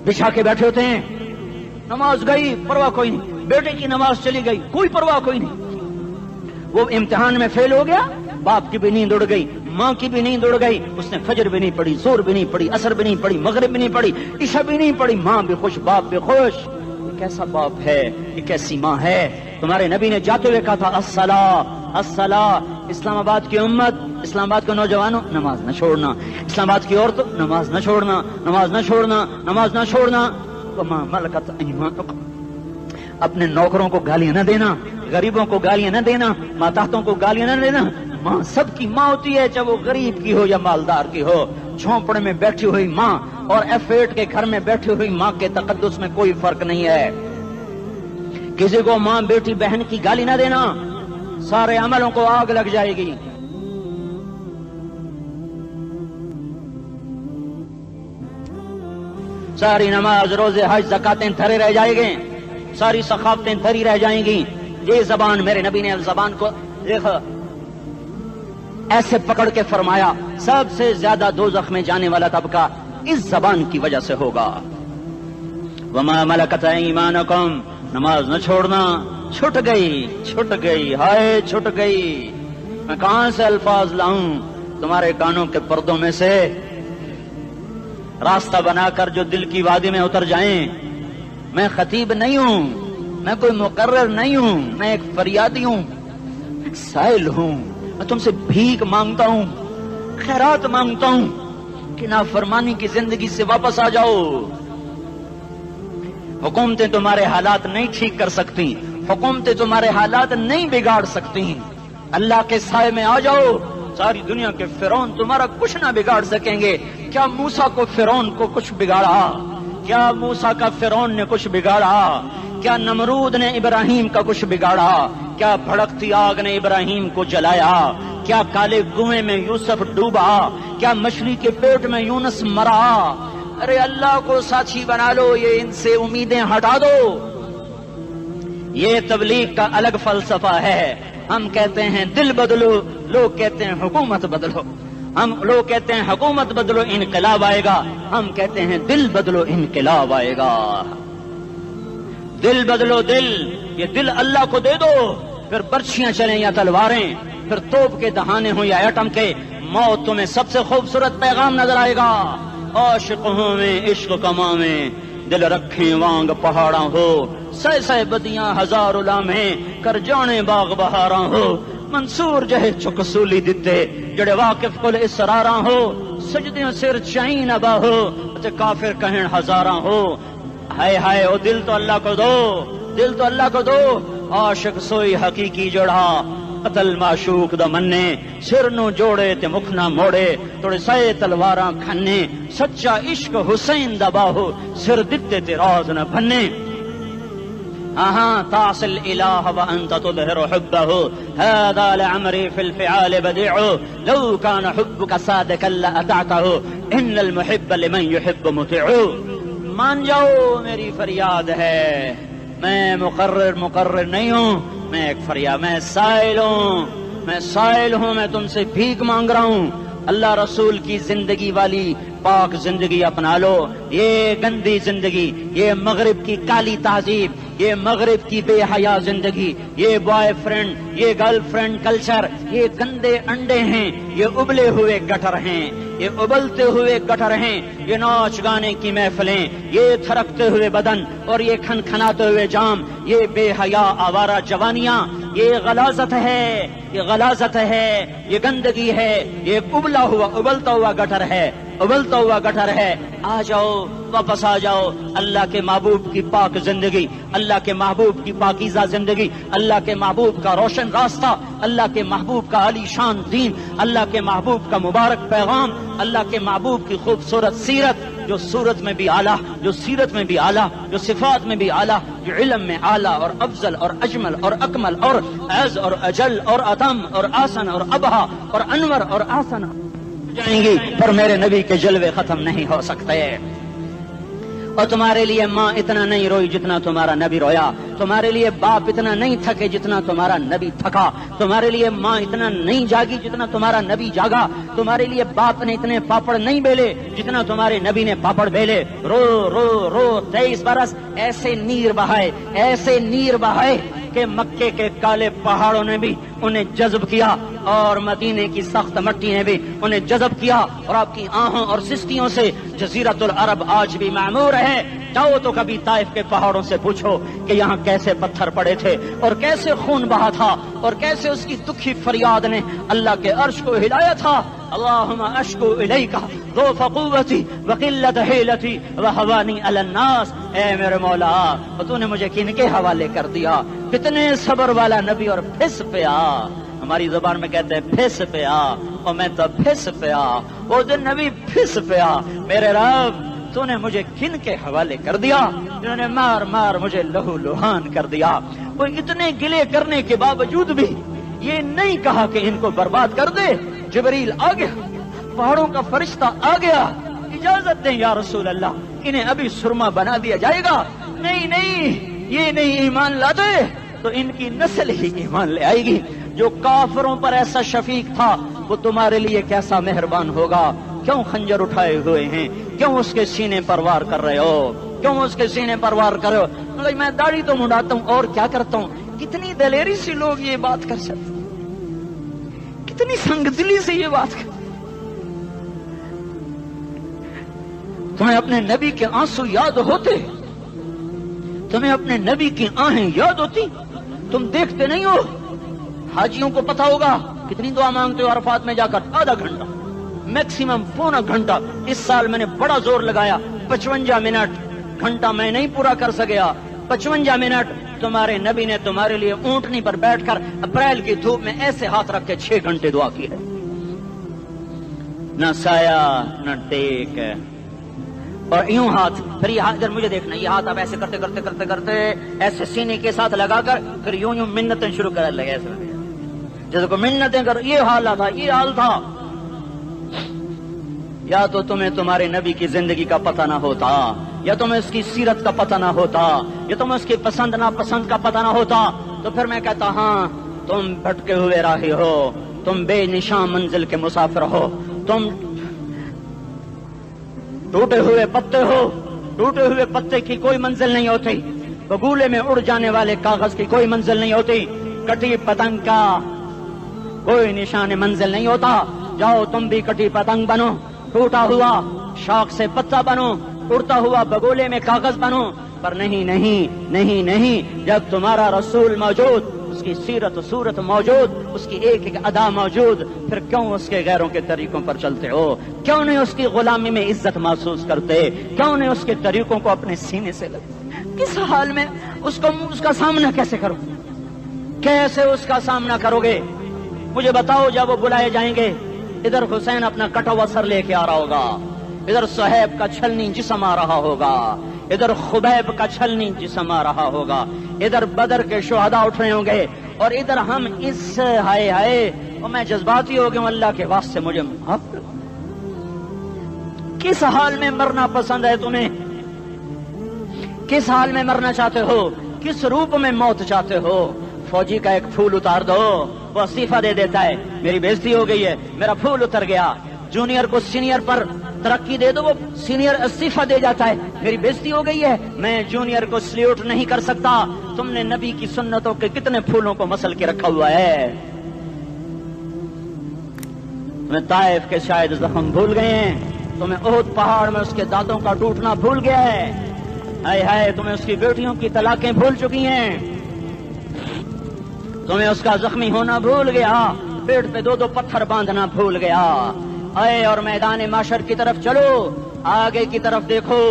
بچھا کے بیٹھے ہوتے ہیں. نماز گئی پرواہ کوئی نہیں, بیٹے کی نماز چلی گئی کوئی پرواہ کوئی نہیں. وہ امتحان میں فیل ہو گیا, باپ کی بھی نیند اڑ گئی, ماں کی بھی نیند اڑ گئی, اس نے فجر بھی نہیں پڑھی, زور بھی نہیں پڑھی, عصر بھی نہیں پڑھی, مغرب بھی نہیں پڑھی, عشاء بھی نہیں پڑھی. ماں بھی خوش, باپ بھی خوش. یہ کیسا باپ ہے, یہ کیسی ماں ہے. تمہارے نبی نے جاتے ہوئے کہا تھا الصلاۃ الصلاۃ. اسلام آباد کی امت, اسلام آباد کے نوجوانوں, نماز نہ چھوڑنا. اسلام آباد کی عورتوں, نماز نہ چھوڑنا, نماز نہ چھوڑنا, نماز نہ چھوڑنا. وما ملکت ایمانکم, اپنے نوکروں کو گالیاں نہ دینا, غریبوں کو گالیاں نہ دینا, ماتحتوں کو گالیاں نہ دینا. ماں سب کی ماں ہوتی ہے, چاہے وہ غریب کی ہو یا مالدار کی ہو. جھونپڑے میں بیٹھی ہوئی ماں اور F8 کے گھر میں بیٹھی ہوئی ماں کے تقدس میں کوئی فرق نہیں ہے. کسی کو ماں بیٹی بہن کی گالی نہ دینا, سارے عملوں کو آگ لگ جائے گی. ساری نماز, روزے, حج, زکاتیں دھرے رہ جائیں گے, ساری ثقافتیں دھری رہ جائیں گی. یہ زبان, میرے نبی نے زبان کو دیکھا ایسے پکڑ کے فرمایا سب سے زیادہ دوزخ میں جانے والا طبقہ اس زبان کی وجہ سے ہوگا. وما ملکت ایمانکم, نماز نہ چھوڑنا. چھٹ گئی ہائے چھٹ گئی. میں کہاں سے الفاظ لاؤں تمہارے کانوں کے پردوں میں سے, راستہ بنا کر جو دل کی وادی میں اتر جائیں. میں خطیب نہیں ہوں, میں کوئی مقرر نہیں ہوں, میں ایک فریادی ہوں, ایک سائل ہوں. میں تم سے بھیک مانگتا ہوں, خیرات مانگتا ہوں کہ نافرمانی کی زندگی سے واپس آ جاؤ. حکومتیں تمہارے حالات نہیں ٹھیک کر سکتی, حکومتیں تمہارے حالات نہیں بگاڑ سکتی. اللہ کے سائے میں آ جاؤ. ساری دنیا کے فرعون تمہارا کچھ نہ بگاڑ سکیں گے. کیا موسیٰ کو فرعون کو کچھ بگاڑا؟ کیا موسیٰ کا فرعون نے کچھ بگاڑا؟ کیا نمرود نے ابراہیم کا کچھ بگاڑا؟ کیا بھڑکتی آگ نے ابراہیم کو جلایا؟ کیا کالے کنویں میں یوسف ڈوبا؟ کیا مچھلی کے پیٹ میں یونس مرا؟ ارے اللہ کو ساتھی بنا لو، یہ ان سے امیدیں ہٹا دو۔ یہ تبلیغ کا الگ فلسفہ ہے۔ ہم کہتے ہیں دل بدلو، لوگ کہتے ہیں حکومت بدلو۔ لوگ کہتے ہیں حکومت بدلو انقلاب آئے گا، ہم کہتے ہیں دل بدلو انقلاب آئے گا۔ دل بدلو، دل، یہ دل اللہ کو دے دو، پھر برچیاں چلیں یا تلواریں، پھر توپ کے دہانے ہوں یا ایٹم کے، موت تمہیں سب سے خوبصورت پیغام نظر آئے گا۔ عاشقوں میں عشق کما میں دل رکھیں وانگ پہاڑاں ہو، سہ سہ بدیاں ہزار لامے کر جانے باغ بہاراں ہو، منصور جہے چکسولی دتے جڑے واقف کل اسراراں ہو، سجدیوں سر چائیں ابا ہو تے کافر کہیں ہزاراں ہو۔ ہائے ہائے او دل تو اللہ کو دو، دل تو اللہ کو دو۔ عاشق سوئی حقیقی جوڑا قتل معشوق دا مننے، سر نو جوڑے تے مکھ نہ موڑے، توڑے سائے تلواراں کھنے، سچا عشق حسین دا باہو، سر دتے تے راز نہ بھنے۔ تعصي الإله وأنت تظهر حبه، هذا لعمري في الفعال بديع، لو كان حبك صادقا لأطعته، إن المحب لمن يحب مطيع۔ مان جاؤ میری فریاد ہے، میں مقرر نہیں ہوں، میں ایک فریاد، میں سائل ہوں، میں تم سے بھیک مانگ رہا ہوں۔ اللہ رسول کی زندگی والی پاک زندگی اپنا لو، یہ گندی زندگی، یہ مغرب کی کالی تہذیب، یہ مغرب کی بے حیا زندگی، یہ بوائے فرینڈ، یہ گرل فرینڈ کلچر، یہ گندے انڈے ہیں، یہ ابلے ہوئے گٹر ہیں، یہ ابلتے ہوئے گٹر ہیں، یہ ناچ گانے کی محفلیں، یہ تھرکتے ہوئے بدن اور یہ کھنکھناتے ہوئے جام، یہ بے حیا آوارہ جوانیاں، یہ غلاظت ہے، یہ غلاظت ہے، یہ گندگی ہے، یہ ابلتا ہوا گٹر ہے، ابلتا ہوا گٹر ہے۔ آ جاؤ، واپس آ جاؤ، اللہ کے محبوب کی پاک زندگی، اللہ کے محبوب کی پاکیزہ زندگی، اللہ کے محبوب کا روشن راستہ، اللہ کے محبوب کا علی شان دین، اللہ کے محبوب کا مبارک پیغام، اللہ کے محبوب کی خوبصورت سیرت، جو صورت میں بھی اعلیٰ، جو سیرت میں بھی اعلیٰ، جو صفات میں بھی اعلیٰ، جو علم میں اعلیٰ اور افضل اور اجمل اور اکمل اور اعز اور اجل اور اتم اور آسن اور ابہا اور انور اور آسن جائیں گی، پر میرے نبی کے جلوے ختم نہیں ہو سکتے۔ اور تمہارے لیے ماں اتنا نہیں روئی جتنا تمہارا نبی رویا، تمہارے لیے باپ اتنا نہیں تھکے جتنا تمہارا نبی تھکا، تمہارے لیے ماں اتنا نہیں جاگی جتنا تمہارا نبی جاگا، تمہارے لیے باپ نے اتنے پاپڑ نہیں بیلے جتنا تمہارے نبی نے پاپڑ بیلے۔ رو رو رو 23 برس ایسے نیر بہائے کہ مکے کے کالے پہاڑوں نے بھی انہیں جذب کیا اور مدینے کی سخت مٹی نے بھی انہیں جذب کیا، اور آپ کی آہوں اور سستیوں سے جزیرت العرب آج بھی معمور ہے۔ جاؤ تو کبھی طائف کے پہاڑوں سے پوچھو کہ یہاں کیسے پتھر پڑے تھے اور کیسے خون بہا تھا اور کیسے اس کی دکھی فریاد نے اللہ کے عرش کو ہلایا تھا۔ اللہم اشکو الیک ضعف قوتی وقلت حیلتی وہوانی علی الناس، اے میرے مولا تو نے مجھے کن کے حوالے کر دیا؟ کتنے صبر والا نبی، اور پھس پیا، ہماری زبان میں کہتے ہیں پھس پیا، اور میں تو پھس پیا، وہ دن نبی پھس پیا، میرے رب تو نے مجھے کن کے حوالے کر دیا جنہوں نے مار مار مجھے لہو لہان کر دیا۔ وہ اتنے گلے کرنے کے باوجود بھی یہ نہیں کہا کہ ان کو برباد کر دے۔ جبریل آ گیا، پہاڑوں کا فرشتہ آ گیا، اجازت دیں یا رسول اللہ، انہیں ابھی سرما بنا دیا جائے گا۔ نہیں، یہ نہیں ایمان لاتے تو ان کی نسل ہی ایمان لے آئے گی۔ جو کافروں پر ایسا شفیق تھا وہ تمہارے لیے کیسا مہربان ہوگا۔ کیوں خنجر اٹھائے ہوئے ہیں؟ کیوں اس کے سینے پر وار کر رہے ہو؟ کیوں اس کے سینے پر وار کر رہے ہو؟ میں داڑھی تو منڈاتا ہوں اور کیا کرتا ہوں۔ کتنی دلیری سے لوگ یہ بات کر سکتے، کتنی سنگدلی سے یہ بات کر۔ تمہیں اپنے نبی کے آنسو یاد ہوتے؟ تمہیں اپنے نبی کی آہیں یاد ہوتی؟ تم دیکھتے نہیں ہو؟ حاجیوں کو پتا ہوگا کتنی دعا مانگتے ہو عرفات میں جا کر؟ آدھا گھنٹہ، میکسیمم پونا گھنٹہ۔ اس سال میں نے بڑا زور لگایا، 55 منٹ، گھنٹہ میں نہیں پورا کر سکیا، 55 منٹ تمہارے نبی نے تمہارے لیے اونٹنی پر بیٹھ کر اپریل کی دھوپ میں ایسے ہاتھ رکھ کے 6 گھنٹے دعا کی ہے۔ نہ سایہ نہ ٹیک، اور یوں ہاتھ، پھر یہ ہاتھ ادھر مجھے دیکھنا، یہ ہاتھ آپ ایسے کرتے کرتے کرتے کرتے ایسے سینے کے ساتھ لگا کر پھر یوں منتیں شروع کر لگے، ایسے جیسے کو منتیں کر۔ یہ حال تھا، یہ حال تھا، یا تو تمہیں تمہارے نبی کی زندگی کا پتہ نہ ہوتا، یا تمہیں اس کی سیرت کا پتہ نہ ہوتا، یا تمہیں اس کی پسند ناپسند کا پتہ نہ ہوتا، تو پھر میں کہتا ہاں تم بھٹکے ہوئے راہی ہو، تم بے نشان منزل کے مسافر ہو، تم ٹوٹے ہوئے پتے ہو، ٹوٹے ہوئے پتے کی کوئی منزل نہیں ہوتی، بگولے میں اڑ جانے والے کاغذ کی کوئی منزل نہیں ہوتی، کٹی پتنگ کا کوئی نشان منزل نہیں ہوتا۔ جاؤ تم بھی کٹی پتنگ بنو، ٹوٹا ہوا شاخ سے پتا بنو، اڑتا ہوا بگولے میں کاغذ بنو، پر نہیں نہیں نہیں نہیں، جب تمہارا رسول موجود، اس کی سیرت و صورت موجود، اس کی ایک ایک ادا موجود، پھر کیوں اس کے غیروں کے طریقوں پر چلتے ہو؟ کیوں نہیں اس کی غلامی میں عزت محسوس کرتے؟ کیوں نہیں اس کے طریقوں کو اپنے سینے سے لگتے؟ کس حال میں اس کا سامنا کیسے کرو؟ کیسے اس کا سامنا کرو گے؟ مجھے بتاؤ، جب وہ بلائے جائیں گے، ادھر حسین اپنا کٹا ہوا سر لے کے آ رہا ہوگا، ادھر صہیب کا چھلنی جسم آ رہا ہوگا، ادھر خبیب کا چھلنی جسم آ رہا ہوگا، ادھر بدر کے شہداء اٹھ رہے ہوں گے، اور ادھر ہم اس ہائے ہائے، اور میں جذباتی ہو گیا ہوں، اللہ کے واسطے مجھے معاف کر۔ کس حال میں مرنا پسند ہے تمہیں؟ کس حال میں مرنا چاہتے ہو؟ کس روپ میں موت چاہتے ہو؟ فوجی کا ایک پھول اتار دو، وہ استعفیٰ دے دیتا ہے، میری بےزتی ہو گئی ہے، میرا پھول اتر گیا۔ جونیئر کو سینئر پر ترقی دے دو، وہ سینئر استعفیٰ دے جاتا ہے، میری بےزتی ہو گئی ہے، میں جونیئر کو سلیوٹ نہیں کر سکتا۔ تم نے نبی کی سنتوں کے کتنے پھولوں کو مسل کے رکھا ہوا ہے؟ تمہیں طائف کے شاید زخم بھول گئے ہیں، تمہیں احد پہاڑ میں اس کے دانتوں کا ٹوٹنا بھول گیا ہے، ہائے ہائے تمہیں اس کی بیٹیوں کی طلاقیں بھول چکی ہیں، تمہیں اس کا زخمی ہونا بھول گیا، پیٹ پہ دو دو پتھر باندھنا بھول گیا۔ آئے اور میدان معاشر کی طرف چلو، آگے کی طرف دیکھو،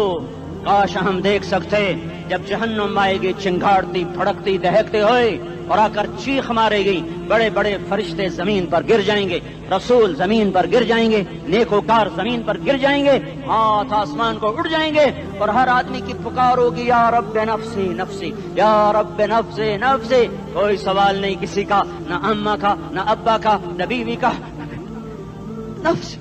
کاش ہم دیکھ سکتے جب جہنم آئے گی چنگاڑتی بھڑکتی دہکتے ہوئے اور آ کر چیخ مارے گی، بڑے بڑے فرشتے زمین پر گر جائیں گے، رسول زمین پر گر جائیں گے، نیکوکار زمین پر گر جائیں گے، ہاتھ آسمان کو اڑ جائیں گے، اور ہر آدمی کی پکار ہوگی، یا رب نفسی نفسی، یا رب نفسی نفسی۔ کوئی سوال نہیں کسی کا، نہ اماں کا، نہ ابا کا، نہ بیوی کا، نفس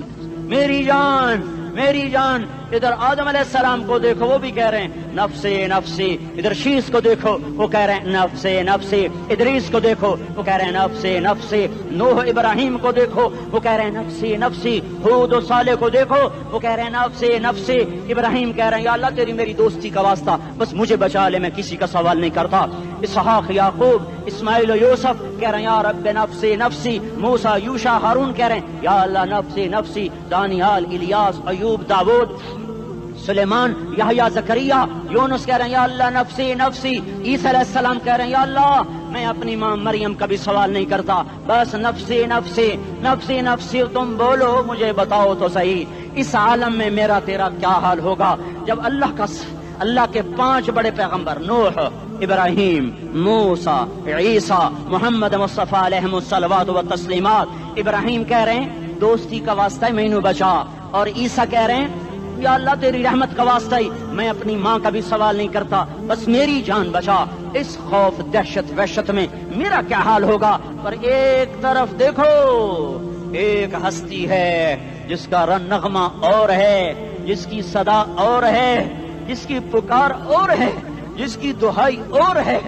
میری جان میری جان۔ ادھر آدم علیہ السلام کو دیکھو، وہ بھی کہہ رہے ہیں نفسی نفسی، ادھر شیش کو دیکھو، وہ کہہ رہے ہیں نفسی نفسی، ادریس کو دیکھو، وہ کہہ رہے ہیں نفسی نفسی، نوح ابراہیم کو دیکھو، وہ کہہ رہے ہیں نفسی نفسی، ہود و صالح کو دیکھو، وہ کہہ رہے ہیں نفسی نفسی۔ ابراہیم کہہ رہے ہیں یا اللہ تیری میری دوستی کا واسطہ، بس مجھے بچا لے، میں کسی کا سوال نہیں کرتا۔ اسحاق یعقوب اسماعیل و یوسف کہہ رہے ہیں یا رب نفسی نفسی۔ موسیٰ یوشع ہارون کہہ رہے ہیں یا اللہ نفسی نفسی۔ دانیال الیاس ایوب داود سلیمان یحییٰ زکریا یونس کہہ رہے ہیں یا اللہ نفسی نفسی۔ عیسیٰ علیہ السلام کہہ رہے ہیں یا اللہ میں اپنی ماں مریم کا بھی سوال نہیں کرتا، بس نفسی نفسی نفسی نفسی۔ تم بولو مجھے بتاؤ تو صحیح، اس عالم میں میرا تیرا کیا حال ہوگا جب اللہ کے 5 بڑے پیغمبر نوح، ابراہیم، موسیٰ، عیسیٰ، محمد مصطفیٰ علیہ الصلوات و تسلیمات۔ ابراہیم کہہ رہے ہیں دوستی کا واسطہ ہے مینوں بچا، اور عیسیٰ کہہ رہے ہیں یا اللہ تیری رحمت کا واسطہ ہی میں اپنی ماں کا بھی سوال نہیں کرتا، بس میری جان بچا۔ اس خوف دہشت وحشت میں میرا کیا حال ہوگا؟ پر ایک طرف دیکھو، ایک ہستی ہے جس کا نغمہ اور ہے، جس کی صدا اور ہے، جس کی پکار اور ہے، جس کی دہائی اور ہے،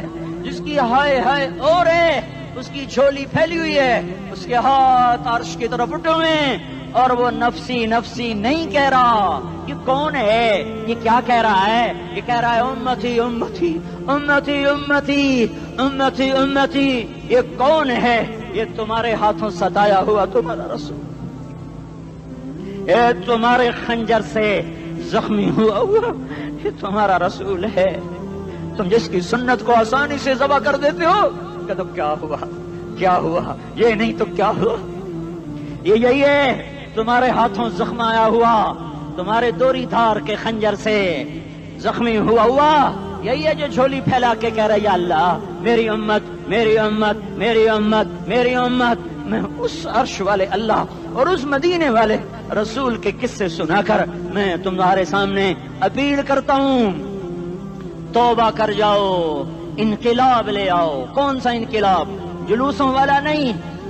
جس کی ہائے ہائے اور ہے، اس کی جھولی پھیلی ہوئی ہے، اس کے ہاتھ عرش کی طرف اٹھے ہوئے ہیں، اور وہ نفسی نفسی نہیں کہہ رہا۔ یہ کون ہے؟ یہ کیا کہہ رہا ہے؟ یہ کہہ رہا ہے امتی امتی امتی امتی امتی امتی۔ یہ کون ہے؟ یہ تمہارے ہاتھوں ستایا ہوا تمہارا رسول، یہ تمہارے خنجر سے زخمی ہوا یہ تمہارا رسول ہے۔ تم جس کی سنت کو آسانی سے ذبح کر دیتے ہو، کہ تو کیا ہوا کیا ہوا، یہ نہیں تو کیا ہوا؟ یہ یہی ہے تمہارے ہاتھوں زخم آیا ہوا، تمہارے دوری دھار کے خنجر سے زخمی ہوا یہی ہے جو جھولی پھیلا کے کہہ رہا ہے یا اللہ میری امت میری امت میری امت میری امت۔ میں اس عرش والے اللہ اور اس مدینے والے رسول کے قصے سنا کر میں تمہارے سامنے اپیل کرتا ہوں، توبہ کر جاؤ، انقلاب لے آؤ۔ کون سا انقلاب؟ جلوسوں والا نہیں،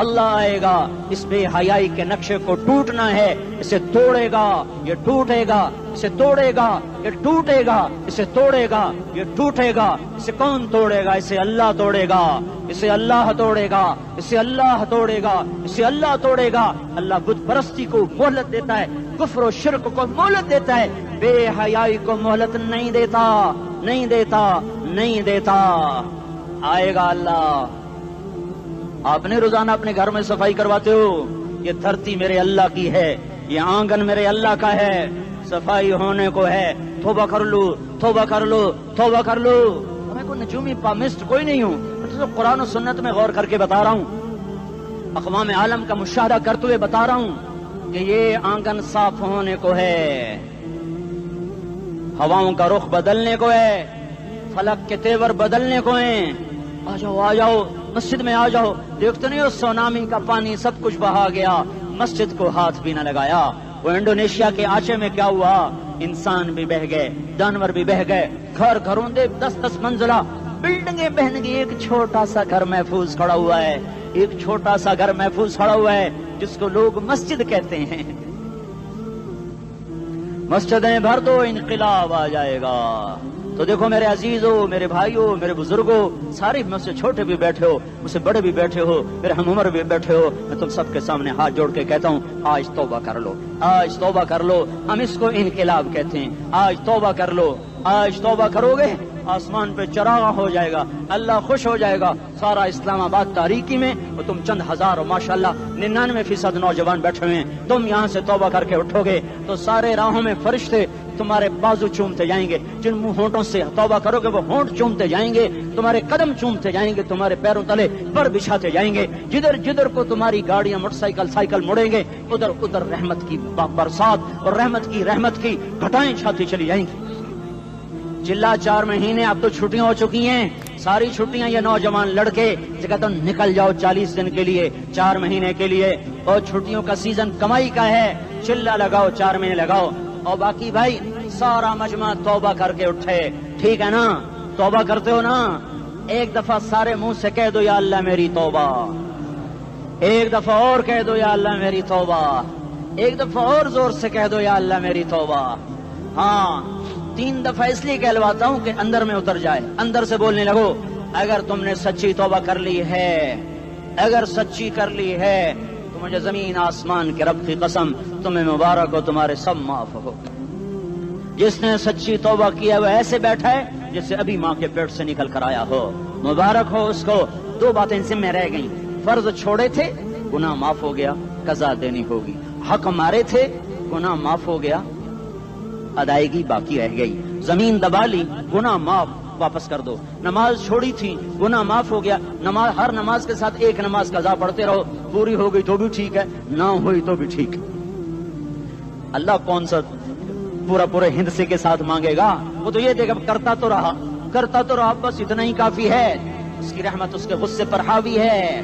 اللہ آئے گا، اس بے حیائی کے نقشے کو ٹوٹنا ہے، اسے توڑے گا، یہ ٹوٹے گا، اسے توڑے گا، یہ ٹوٹے گا، اسے توڑے گا، یہ ٹوٹے گا۔ اسے کون توڑے گا؟ اسے اللہ توڑے گا، اسے اللہ توڑے گا، اسے اللہ توڑے گا، اسے اللہ توڑے گا۔ اللہ بت پرستی کو مہلت دیتا ہے، کفر و شرک کو مہلت دیتا ہے، بے حیائی کو مہلت نہیں دیتا، نہیں دیتا، نہیں دیتا۔ آئے گا اللہ۔ آپ نے روزانہ اپنے گھر میں صفائی کرواتے ہو، یہ دھرتی میرے اللہ کی ہے، یہ آنگن میرے اللہ کا ہے، صفائی ہونے کو ہے، توبہ کر لو، توبہ کر لو، توبہ کر لو۔ میں کوئی نجومی پامسٹ کوئی نہیں ہوں، میں تو قرآن و سنت میں غور کر کے بتا رہا ہوں، اقوام عالم کا مشاہدہ کرتے ہوئے بتا رہا ہوں کہ یہ آنگن صاف ہونے کو ہے، ہواؤں کا رخ بدلنے کو ہے، فلک کے تیور بدلنے کو ہیں۔ آ جاؤ، آ جاؤ، مسجد میں آ جاؤ۔ دیکھتے نہیں ہو سونامی کا پانی سب کچھ بہا گیا، مسجد کو ہاتھ بھی نہ لگایا۔ وہ انڈونیشیا کے آچے میں کیا ہوا؟ انسان بھی بہ گئے، جانور بھی بہ گئے، گھر گھروں دے 10-10 منزلہ بلڈنگیں بہن گئی، ایک چھوٹا سا گھر محفوظ کھڑا ہوا ہے، ایک چھوٹا سا گھر محفوظ کھڑا ہوا ہے جس کو لوگ مسجد کہتے ہیں۔ مسجدیں بھر دو، انقلاب آ جائے گا۔ تو دیکھو میرے عزیزو، میرے بھائیو، میرے بزرگوں، سارے مجھ سے چھوٹے بھی بیٹھے ہو، مجھ سے بڑے بھی بیٹھے ہو، میرے ہم عمر بھی بیٹھے ہو، میں تم سب کے سامنے ہاتھ جوڑ کے کہتا ہوں آج توبہ کر لو، آج توبہ کر لو۔ ہم اس کو انقلاب کہتے ہیں۔ آج توبہ کر لو، آج توبہ کرو گے آسمان پہ چراغ ہو جائے گا، اللہ خوش ہو جائے گا۔ سارا اسلام آباد تاریکی میں وہ تم چند ہزار، ماشاءاللہ 99% نوجوان بیٹھے ہوئے ہیں، تم یہاں سے توبہ کر کے اٹھو گے تو سارے راہوں میں فرشتے تمہارے بازو چومتے جائیں گے، جن منہ ہونٹوں سے توبہ کرو گے وہ ہونٹ چومتے جائیں گے، تمہارے قدم چومتے جائیں گے، تمہارے پیروں تلے پر بچھاتے جائیں گے، جدھر جدھر کو تمہاری گاڑیاں موٹر سائیکل سائیکل مڑیں گے ادھر ادھر رحمت کی برسات اور رحمت کی گھٹائیں چھاتی چلی جائیں گی۔ چلا 4 مہینے اب تو چھٹیاں ہو چکی ہیں، ساری چھٹیاں یہ نوجوان لڑکے جگہ تو نکل جاؤ 40 دن کے لیے، 4 مہینے کے لیے، اور چھٹیوں کا سیزن کمائی کا ہے، چلا لگاؤ، 4 مہینے لگاؤ، اور باقی بھائی سارا مجمع توبہ کر کے اٹھے، ٹھیک ہے نا؟ توبہ کرتے ہو نا؟ ایک دفعہ سارے منہ سے کہہ دو یا اللہ میری توبہ، ایک دفعہ اور کہہ دو یا اللہ میری توبہ، ایک دفعہ اور زور سے کہہ دو یا اللہ میری توبہ۔ ہاں 3 دفعہ اس لیے کہلواتا ہوں کہ اندر میں اتر جائے، اندر سے بولنے لگو۔ اگر تم نے سچی توبہ کر لی ہے، اگر سچی کر لی ہے تو مجھے زمین آسمان کے رب کی قسم تمہیں مبارک ہو، تمہارے سب معاف ہو۔ جس نے سچی توبہ کیا وہ ایسے بیٹھا ہے جسے ابھی ماں کے پیٹ سے نکل کر آیا ہو، مبارک ہو اس کو۔ 2 باتیں ذمہ رہ گئیں، فرض چھوڑے تھے، گناہ معاف ہو گیا، قضا دینی ہوگی، حق مارے تھے، گناہ معاف ہو گیا، ادائیگی باقی رہ گئی، زمین دبا لی، گناہ معاف، واپس کر دو۔ نماز چھوڑی تھی، گناہ معاف ہو گیا، نماز ہر نماز کے ساتھ ایک نماز قضا پڑھتے رہو، پوری ہو گئی تو بھی ٹھیک ہے، نہ ہوئی تو بھی ٹھیک ہے۔ اللہ کون سا پورے ہند سے کے ساتھ مانگے گا؟ وہ تو یہ دیکھا کرتا تو رہا، بس اتنا ہی کافی ہے، اس کی رحمت اس کے غصے پر حاوی ہے۔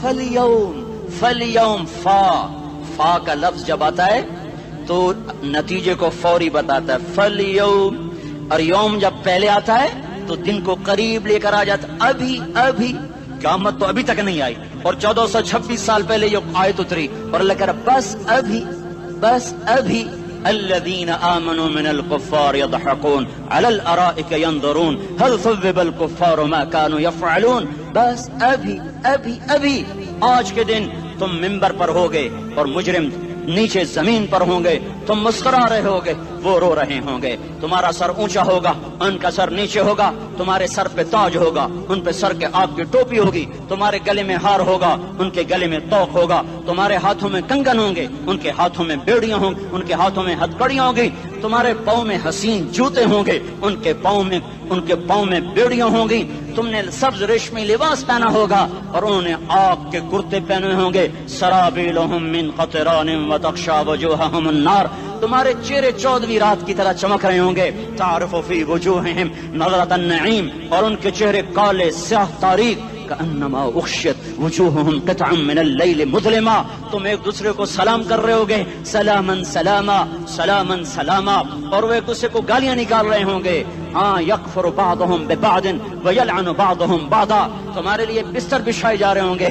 فَالْيَوْمِ فا کا لفظ جب آتا ہے تو نتیجے کو فوری بتاتا ہے، فَالْيَوْمِ، اور یوم جب پہلے آتا ہے تو دن کو قریب لے کر آ جاتا، ابھی قیامت تو ابھی تک نہیں آئی، اور 1426 سال پہلے یہ آیت اتری، اور اللہ کہہ رہا بس ابھی الذين آمنوا من الكفار يضحكون على الارائك ينظرون هل ثوب الكفار ما كانوا يفعلون۔ بس ابھی آج کے دن تم منبر پر ہوگے اور مجرم نیچے زمین پر ہوں گے، تم مسکرا رہے ہوگے، وہ رو رہے ہوں گے، تمہارا سر اونچا ہوگا، ان کا سر نیچے ہوگا، تمہارے سر پہ تاج ہوگا، ان پہ سر کے آگ کی ٹوپی ہوگی، تمہارے گلے میں ہار ہوگا، ان کے گلے میں توق ہوگا، تمہارے ہاتھوں میں کنگن ہوں گے، ان کے ہاتھوں میں بیڑیاں ہوں گی، ان کے ہاتھوں میں ہتکڑیاں ہوں گی، تمہارے پاؤں میں حسین جوتے ہوں گے، ان کے پاؤں میں بیڑیاں ہوں گی، تم نے سبز ریشمی لباس پہنا ہوگا اور انہوں نے آگ کے کرتے پہنے ہوں گے، سرابیلہم من قطران وتغشا وجوہہم النار، تمہارے چہرے 14ویں رات کی طرح چمک رہے ہوں گے، تعرف فی وجوہہم نظرۃ النعیم، اور ان کے چہرے کالے سیاہ تاریک، کأنما اغشیت وجوہہم قطعا من اللیل مظلما، تم ایک دوسرے کو سلام کر رہے ہوگے، سلاما سلاما سلاما سلاما، اور وہ ایک دوسرے کو گالیاں نکال رہے ہوں گے، ہاں یکفر بعضهم ببعض ویلعن بعضهم بعضا، تمہارے لیے بستر بچھائے جا رہے ہوں گے،